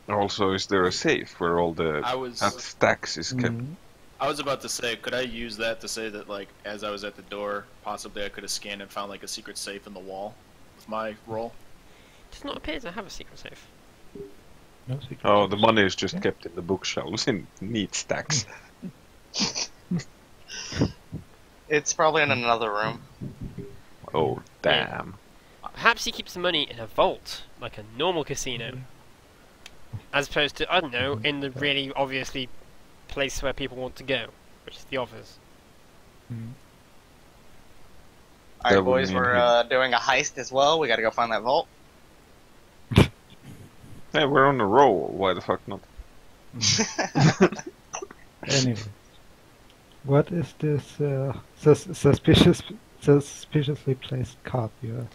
Also, is there a safe where all the I was stacks is kept? Mhm. I was about to say, could I use that to say that like as I was at the door, possibly I could have scanned and found like a secret safe in the wall with my roll. Does not appear to have a secret safe. No secret. Oh, the money is just Yeah. kept in the bookshelves in neat stacks. It's probably in another room. Oh, damn. Perhaps he keeps the money in a vault, like a normal casino, as opposed to, I don't know, in the really obviously place where people want to go, which is the office. Mhm. That Alright, would boys, mean we're doing a heist as well. We gotta go find that vault. Hey, we're on a roll. Why the fuck not? Anyway, what is this suspiciously placed card you're...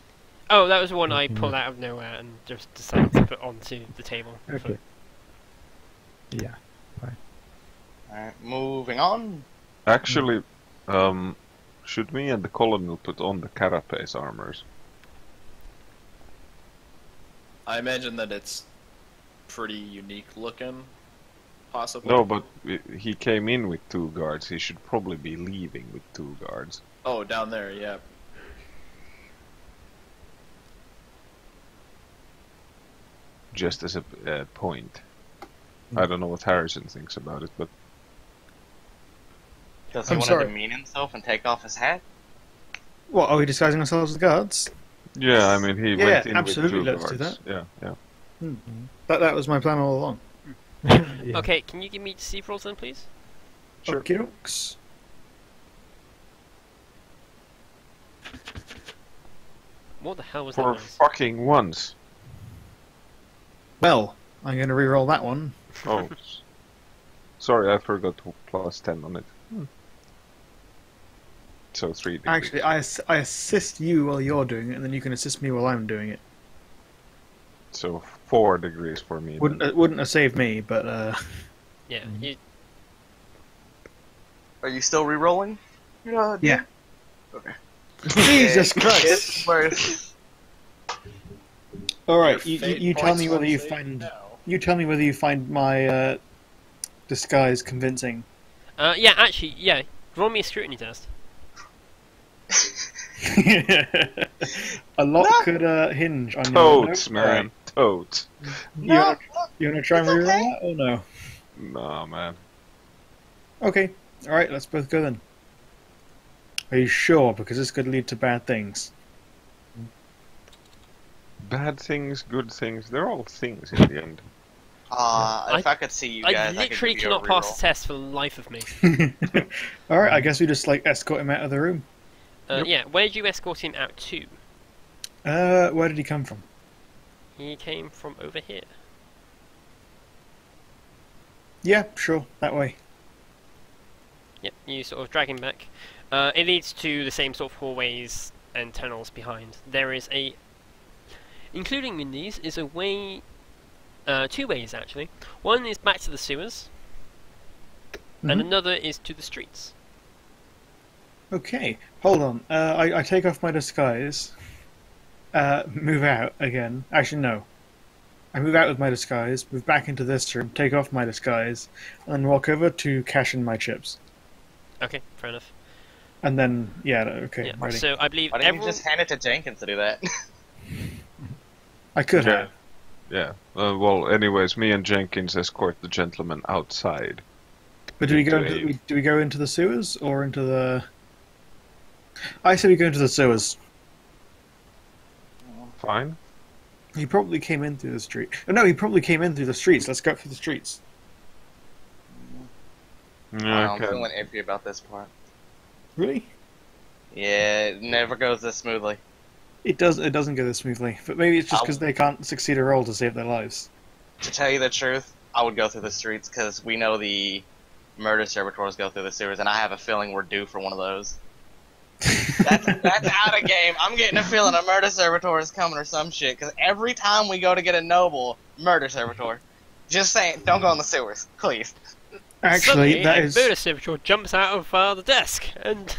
Oh, that was the one I Mhm. pulled out of nowhere and just decided to put onto the table. Okay. Yeah. Alright, moving on. Actually, should me and the colonel put on the carapace armors? I imagine that it's pretty unique looking, possibly. No, but he came in with 2 guards. He should probably be leaving with 2 guards. Oh, down there, yeah. Just as a point. I don't know what Harrison thinks about it, but Does he I'm want sorry. to demean himself and take off his hat? What, are we disguising ourselves as guards? yeah, I mean he Yeah, went in absolutely, with 2 let's do guards. Yeah, yeah. That was my plan all along. Yeah. Okay, can you give me deceive rolls then, please? Sure. Okie dokes. What the hell was For that noise? fucking once. Well, I'm going to re-roll that one. Oh, sorry, I forgot to plus 10 on it. So 3 degrees. Actually, I assist you while you're doing it, and then you can assist me while I'm doing it. So 4 degrees for me. then. Wouldn't have saved me, but Yeah, you, Are you still re-rolling? yeah. Okay. Jesus Christ! It's worth. All right, Your fate you tell me points whether you save find now. my disguise convincing. yeah, actually, yeah. Roll me a scrutiny test. A lot No. could hinge on your Totes, nope. man. Totes. No, You wanna try and It's re-roll okay. that or no? Nah, man. Okay. All right, let's both go then. Are you sure? Because this could lead to bad things. Bad things, good things, they're all things in the end. if I could see you guys, I literally could give you a cannot pass reroll. the test for the life of me. All right, I guess we just like escort him out of the room. Yeah, where did you escort him out to? Where did he come from? He came from over here. Yeah, sure, that way. Yep, you sort of drag him back. It leads to the same sort of hallways and tunnels behind. There is a, including in these, is a way, 2 ways actually. One is back to the sewers, and Mhm. another is to the streets. Okay, hold on. I take off my disguise. Move out again. Actually, no. I move out with my disguise, move back into this room, take off my disguise, and then walk over to cash in my chips. Okay, fair enough. And then, yeah, okay, Yeah. ready. So I believe Why didn't you everyone. just hand it to Jenkins to do that? I could Yeah. have. Yeah. Well, anyways, me and Jenkins escort the gentleman outside. But do we go Into into do we go into the sewers or into the? I say we go into the sewers. Fine. He probably came in through the street. Oh, no, he probably came in through the streets. Let's go through the streets. Yeah, I'm feeling iffy about this part. Really? Yeah, it never goes this smoothly. It does. It doesn't go this smoothly. But maybe it's just Ow. because they can't succeed a roll to save their lives. To tell you the truth, I would go through the streets because we know the murder servitors go through the sewers, and I have a feeling we're due for one of those. That's out of game. I'm getting a feeling a murder servitor is coming or some shit, because every time we go to get a noble, murder servitor. Just saying, don't go in the sewers, please. Actually, Suddenly, that a is murder servitor jumps out of the desk and.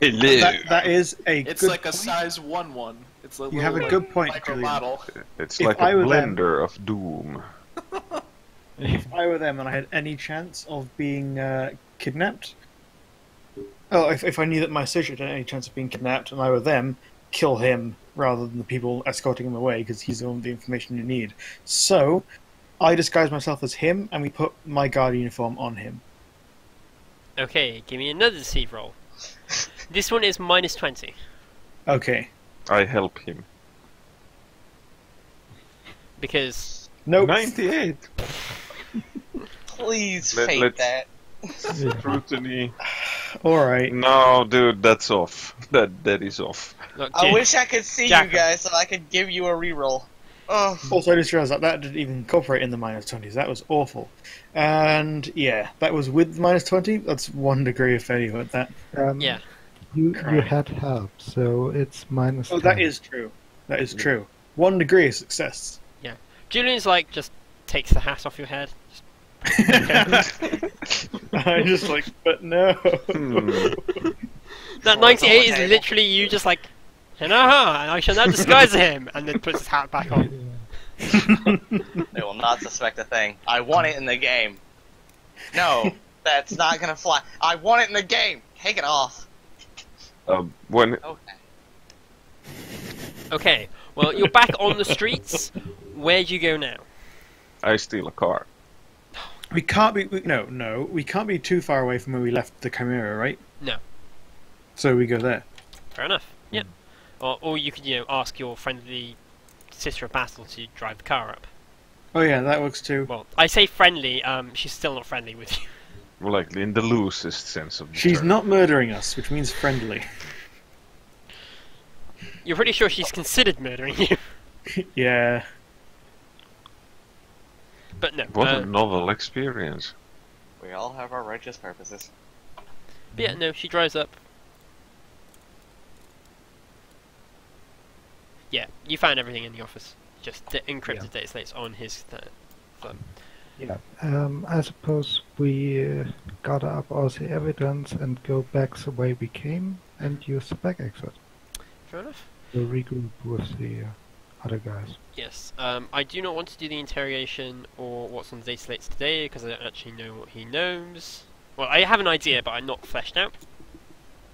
Hello. that is a It's good like a point. size 1/1. It's a You have a little, good point, micro Julian. model. It's If like I a were them- blender of doom. If I were them and I had any chance of being kidnapped, oh, if I knew that my associate had any chance of being kidnapped and I were them, kill him rather than the people escorting him away because he's the one with the information you need. So, I disguise myself as him and we put my guard uniform on him. Okay, give me another deceive roll. This one is -20. Okay. I help him. Because. Nope. 98. Please Let- fake let's- that. Scrutiny. Alright. No, dude, that's off. That is off. Look, I Jack- wish I could see Jack- you guys so I could give you a reroll. Oh, Also, I just realised that didn't even incorporate in the -20s. That was awful. And, yeah, that was with -20. That's 1 degree of failure at that. Yeah. You Correct. had help, so it's minus. Oh, that 10. is true. That is true. 1 degree of success. Julian's like, just takes the hat off your head. I just like, but no. That Well, it's on 98 the is table. literally you just like, and I shall now disguise him, and then puts his hat back on. they will not suspect a thing. I want it in the game. No, that's not gonna fly. I want it in the game. Take it off. When Okay. Okay, well, you're back on the streets. Where do you go now? I steal a car. We can't be. No. We can't be too far away from where we left the Chimera, right? No. So we go there. Fair enough. Yeah. Or you could, ask your friendly sister of battle to drive the car up. Oh yeah, that works too. Well, I say friendly. She's still not friendly with you. Well, like in the loosest sense of the She's term. not murdering us, which means friendly. You're pretty sure she's considered murdering you, Yeah. but no. What a novel experience. We all have our righteous purposes. But yeah, no. She drives up. Yeah, you found everything in the office. Just the encrypted data slates on his phone. Yeah. I suppose we gather up all the evidence and go back the way we came and use the back exit. Fair enough. We'll regroup with the other guys. Yes. I do not want to do the interrogation or what's on the data slates today because I don't actually know what he knows. Well, I have an idea, but I'm not fleshed out.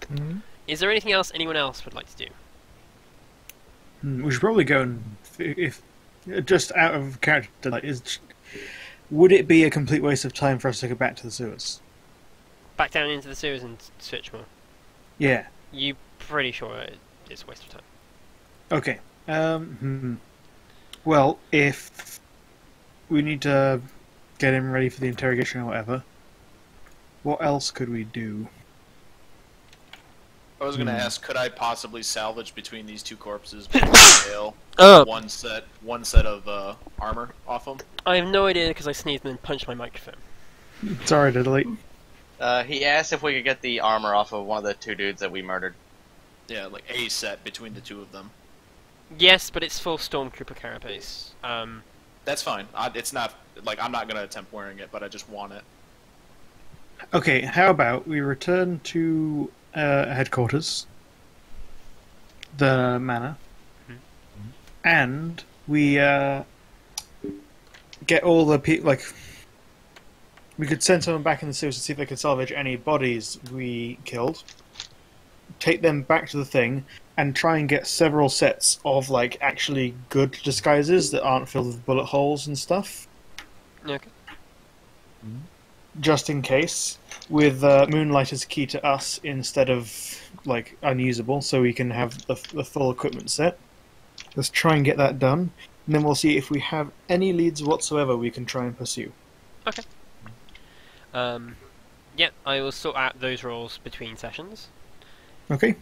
Mhm. Is there anything else anyone else would like to do? We should probably go and if just out of character, like, would it be a complete waste of time for us to go back to the sewers? Back down into the sewers and search more. Yeah. You pretty sure it's a waste of time. Okay. Well, if we need to get him ready for the interrogation or whatever, what else could we do? I was gonna ask, could I possibly salvage between these two corpses one set of armor off them? I have no idea because I sneezed and then punched my microphone. Sorry to delete. He asked if we could get the armor off of one of the two dudes that we murdered. Yeah, like a set between the two of them. Yes, but it's full Stormtrooper carapace. That's fine. It's not like I'm not gonna attempt wearing it, but I just want it. Okay, how about we return to headquarters, the manor, and we get all the people. Like, we could send someone back in the sewers to see if they could salvage any bodies we killed. Take them back to the thing, and try and get several sets of like actually good disguises that aren't filled with bullet holes and stuff. Okay. Just in case, with Moonlight as key to us instead of like unusable, so we can have the full equipment set. Let's try and get that done, and then we'll see if we have any leads whatsoever we can try and pursue. Okay. Yeah, I will sort out those roles between sessions. Okay.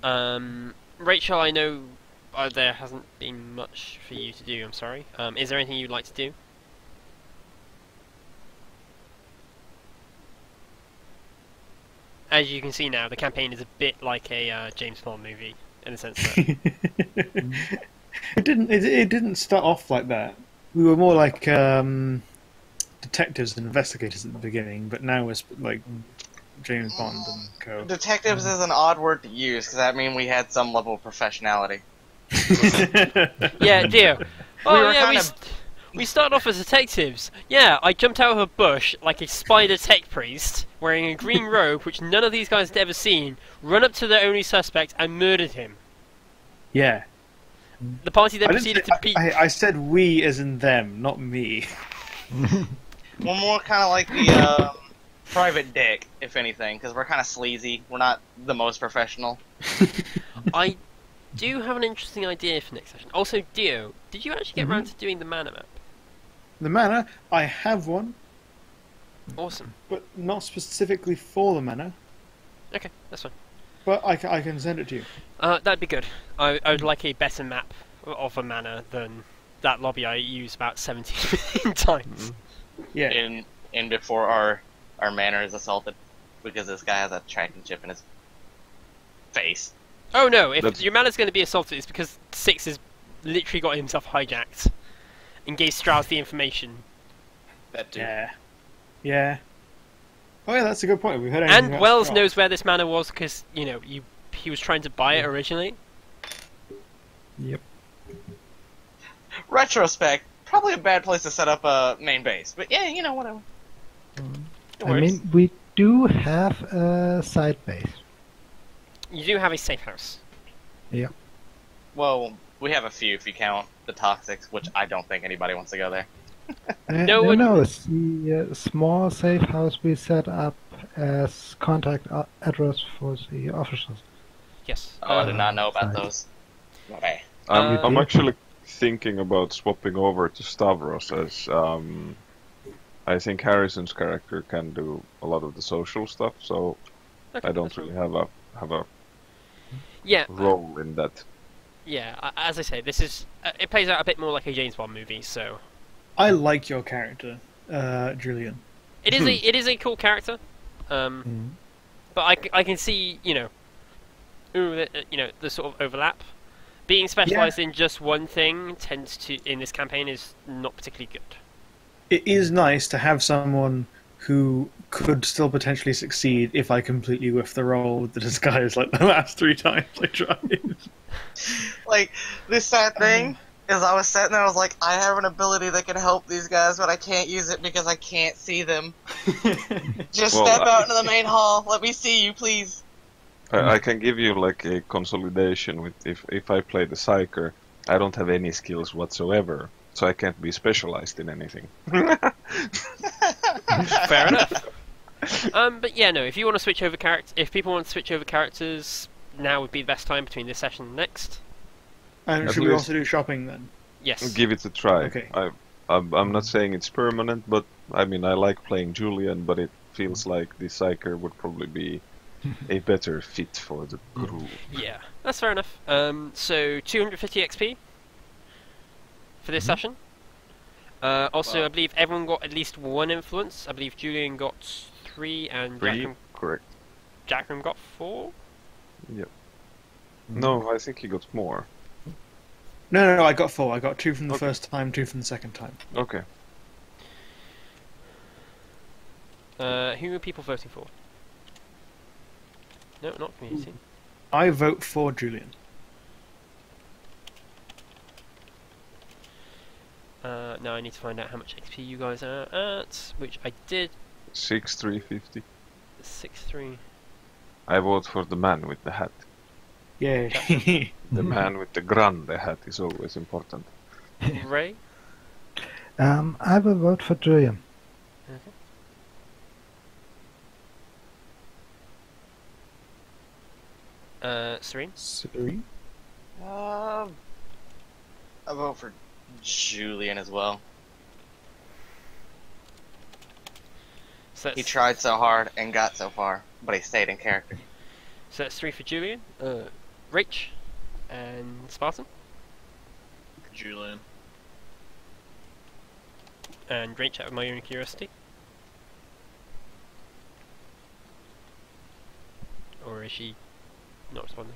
Rachel, I know there hasn't been much for you to do. I'm sorry. Is there anything you'd like to do? As you can see now, the campaign is a bit like a James Bond movie in the sense that It didn't start off like that. We were more like detectives and investigators at the beginning, but now we're like James Bond and co. Detectives is an odd word to use, because that means we had some level of professionality. yeah, dear. Oh were yeah, kind of- we started off as detectives. Yeah, I jumped out of a bush like a spider tech priest, wearing a green robe which none of these guys had ever seen, run up to the only suspect and murdered him. Yeah. The party then I didn't proceeded say- to beat... I said we as in them, not me. We're more kind of like the private dick, if anything, because we're kind of sleazy. We're not the most professional. I do have an interesting idea for next session. Also, Dio, did you actually get around to doing the mana map? The manor, I have one, Awesome. but not specifically for the manor. Okay, that's fine. But I can send it to you. That'd be good. I would like a better map of a mana than that lobby I use about 17 million times. Yeah. In before our manor is assaulted, because this guy has a tracking chip in his face. Oh no, if That's- your mana's going to be assaulted, it's because Six has literally got himself hijacked and gave Strauss the information. That dude. Yeah. Yeah. Oh yeah, that's a good point. We've heard anything And about Wells Strauss. knows where this mana was because, you know, he was trying to buy it originally. Yep. Retrospect, probably a bad place to set up a main base, but yeah, you know, whatever. It I works. mean, we do have a side base. You do have a safe house. Well, we have a few if you count the toxics, which I don't think anybody wants to go there. No one- No, it's the small safe house we set up as contact address for the officers. Yes. Oh, I did not know about Side. those. Okay. I'm actually thinking about swapping over to Stavros as I think Harrison's character can do a lot of the social stuff, so Okay, I don't that's fine. really have a Yeah, role in that. yeah. As I say, this is it plays out a bit more like a James Bond movie. So I like your character, Julian. it is a cool character. But I can see the sort of overlap. Being specialised in just one thing tends to in this campaign is not particularly good. It is nice to have someone who could still potentially succeed if I completely whiff the roll with the disguise like the last 3 times I tried. Like, this sad thing is I was sitting there, I was like, I have an ability that can help these guys, but I can't use it because I can't see them. Just Well, step out into the main hall. Let me see you, please. I can give you like a consolidation with if I play the Psyker, I don't have any skills whatsoever, so I can't be specialized in anything. Fair enough. But yeah, no. If you want to switch over if people want to switch over characters, now would be the best time between this session and next. And At should we least- also do shopping then? Yes. Give it a try. Okay. I'm not saying it's permanent, but I mean I like playing Julian, but it feels like the Psyker would probably be a better fit for the group. Yeah, that's fair enough. So 250 XP for this session. Also, Wow. I believe everyone got at least 1 influence. I believe Julian got 3 and 3? Correct. Jackram got 4. No, I think he got more. No, I got 4. I got 2 from the Okay. first time, 2 from the second time. Okay. Who are people voting for? No, not community. I vote for Julian. Now I need to find out how much XP you guys are at, which I did. 6350. 6-3. I vote for the man with the hat. Yay. The man with the grande hat is always important. Ray. I will vote for Julian. Serene. Serene. I vote for Julian as well. So that's, He tried so hard and got so far, but he stayed in character. So that's 3 for Julian. Rach and Spartan. Julian. And Rach out of my own curiosity. Or is she not responding?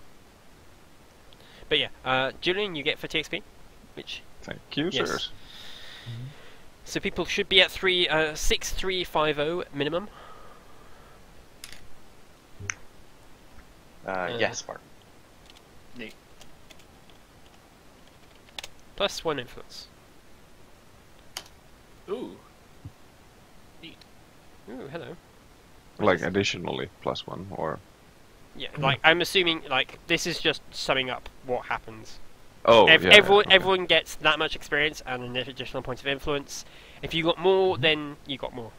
But yeah, Julian, you get 50 XP, which Thank you, Yes. sirs. so people should be at 6350 minimum. Yes, Mark. Neat. Plus 1 influence. Ooh. Ooh, hello. Like additionally +1 or. Yeah, like I'm assuming like this is just summing up what happens. Oh, Everyone, okay. everyone gets that much experience and an additional point of influence. If you got more, then you got more.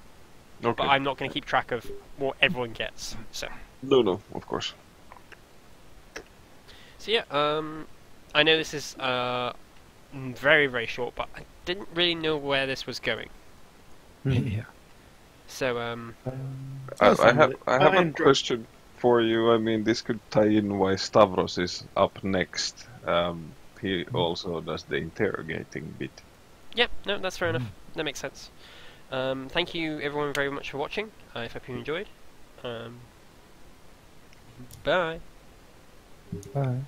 Okay. But I'm not going to keep track of what everyone gets. So No, of course. yeah, I know this is very very short, but I didn't really know where this was going. Yeah. So I have a enjoy- question for you. I mean, this could tie in why Stavros is up next. He also does the interrogating bit. yeah, no, that's fair enough. That makes sense. Thank you everyone very much for watching. I hope you enjoyed. Bye. Bye.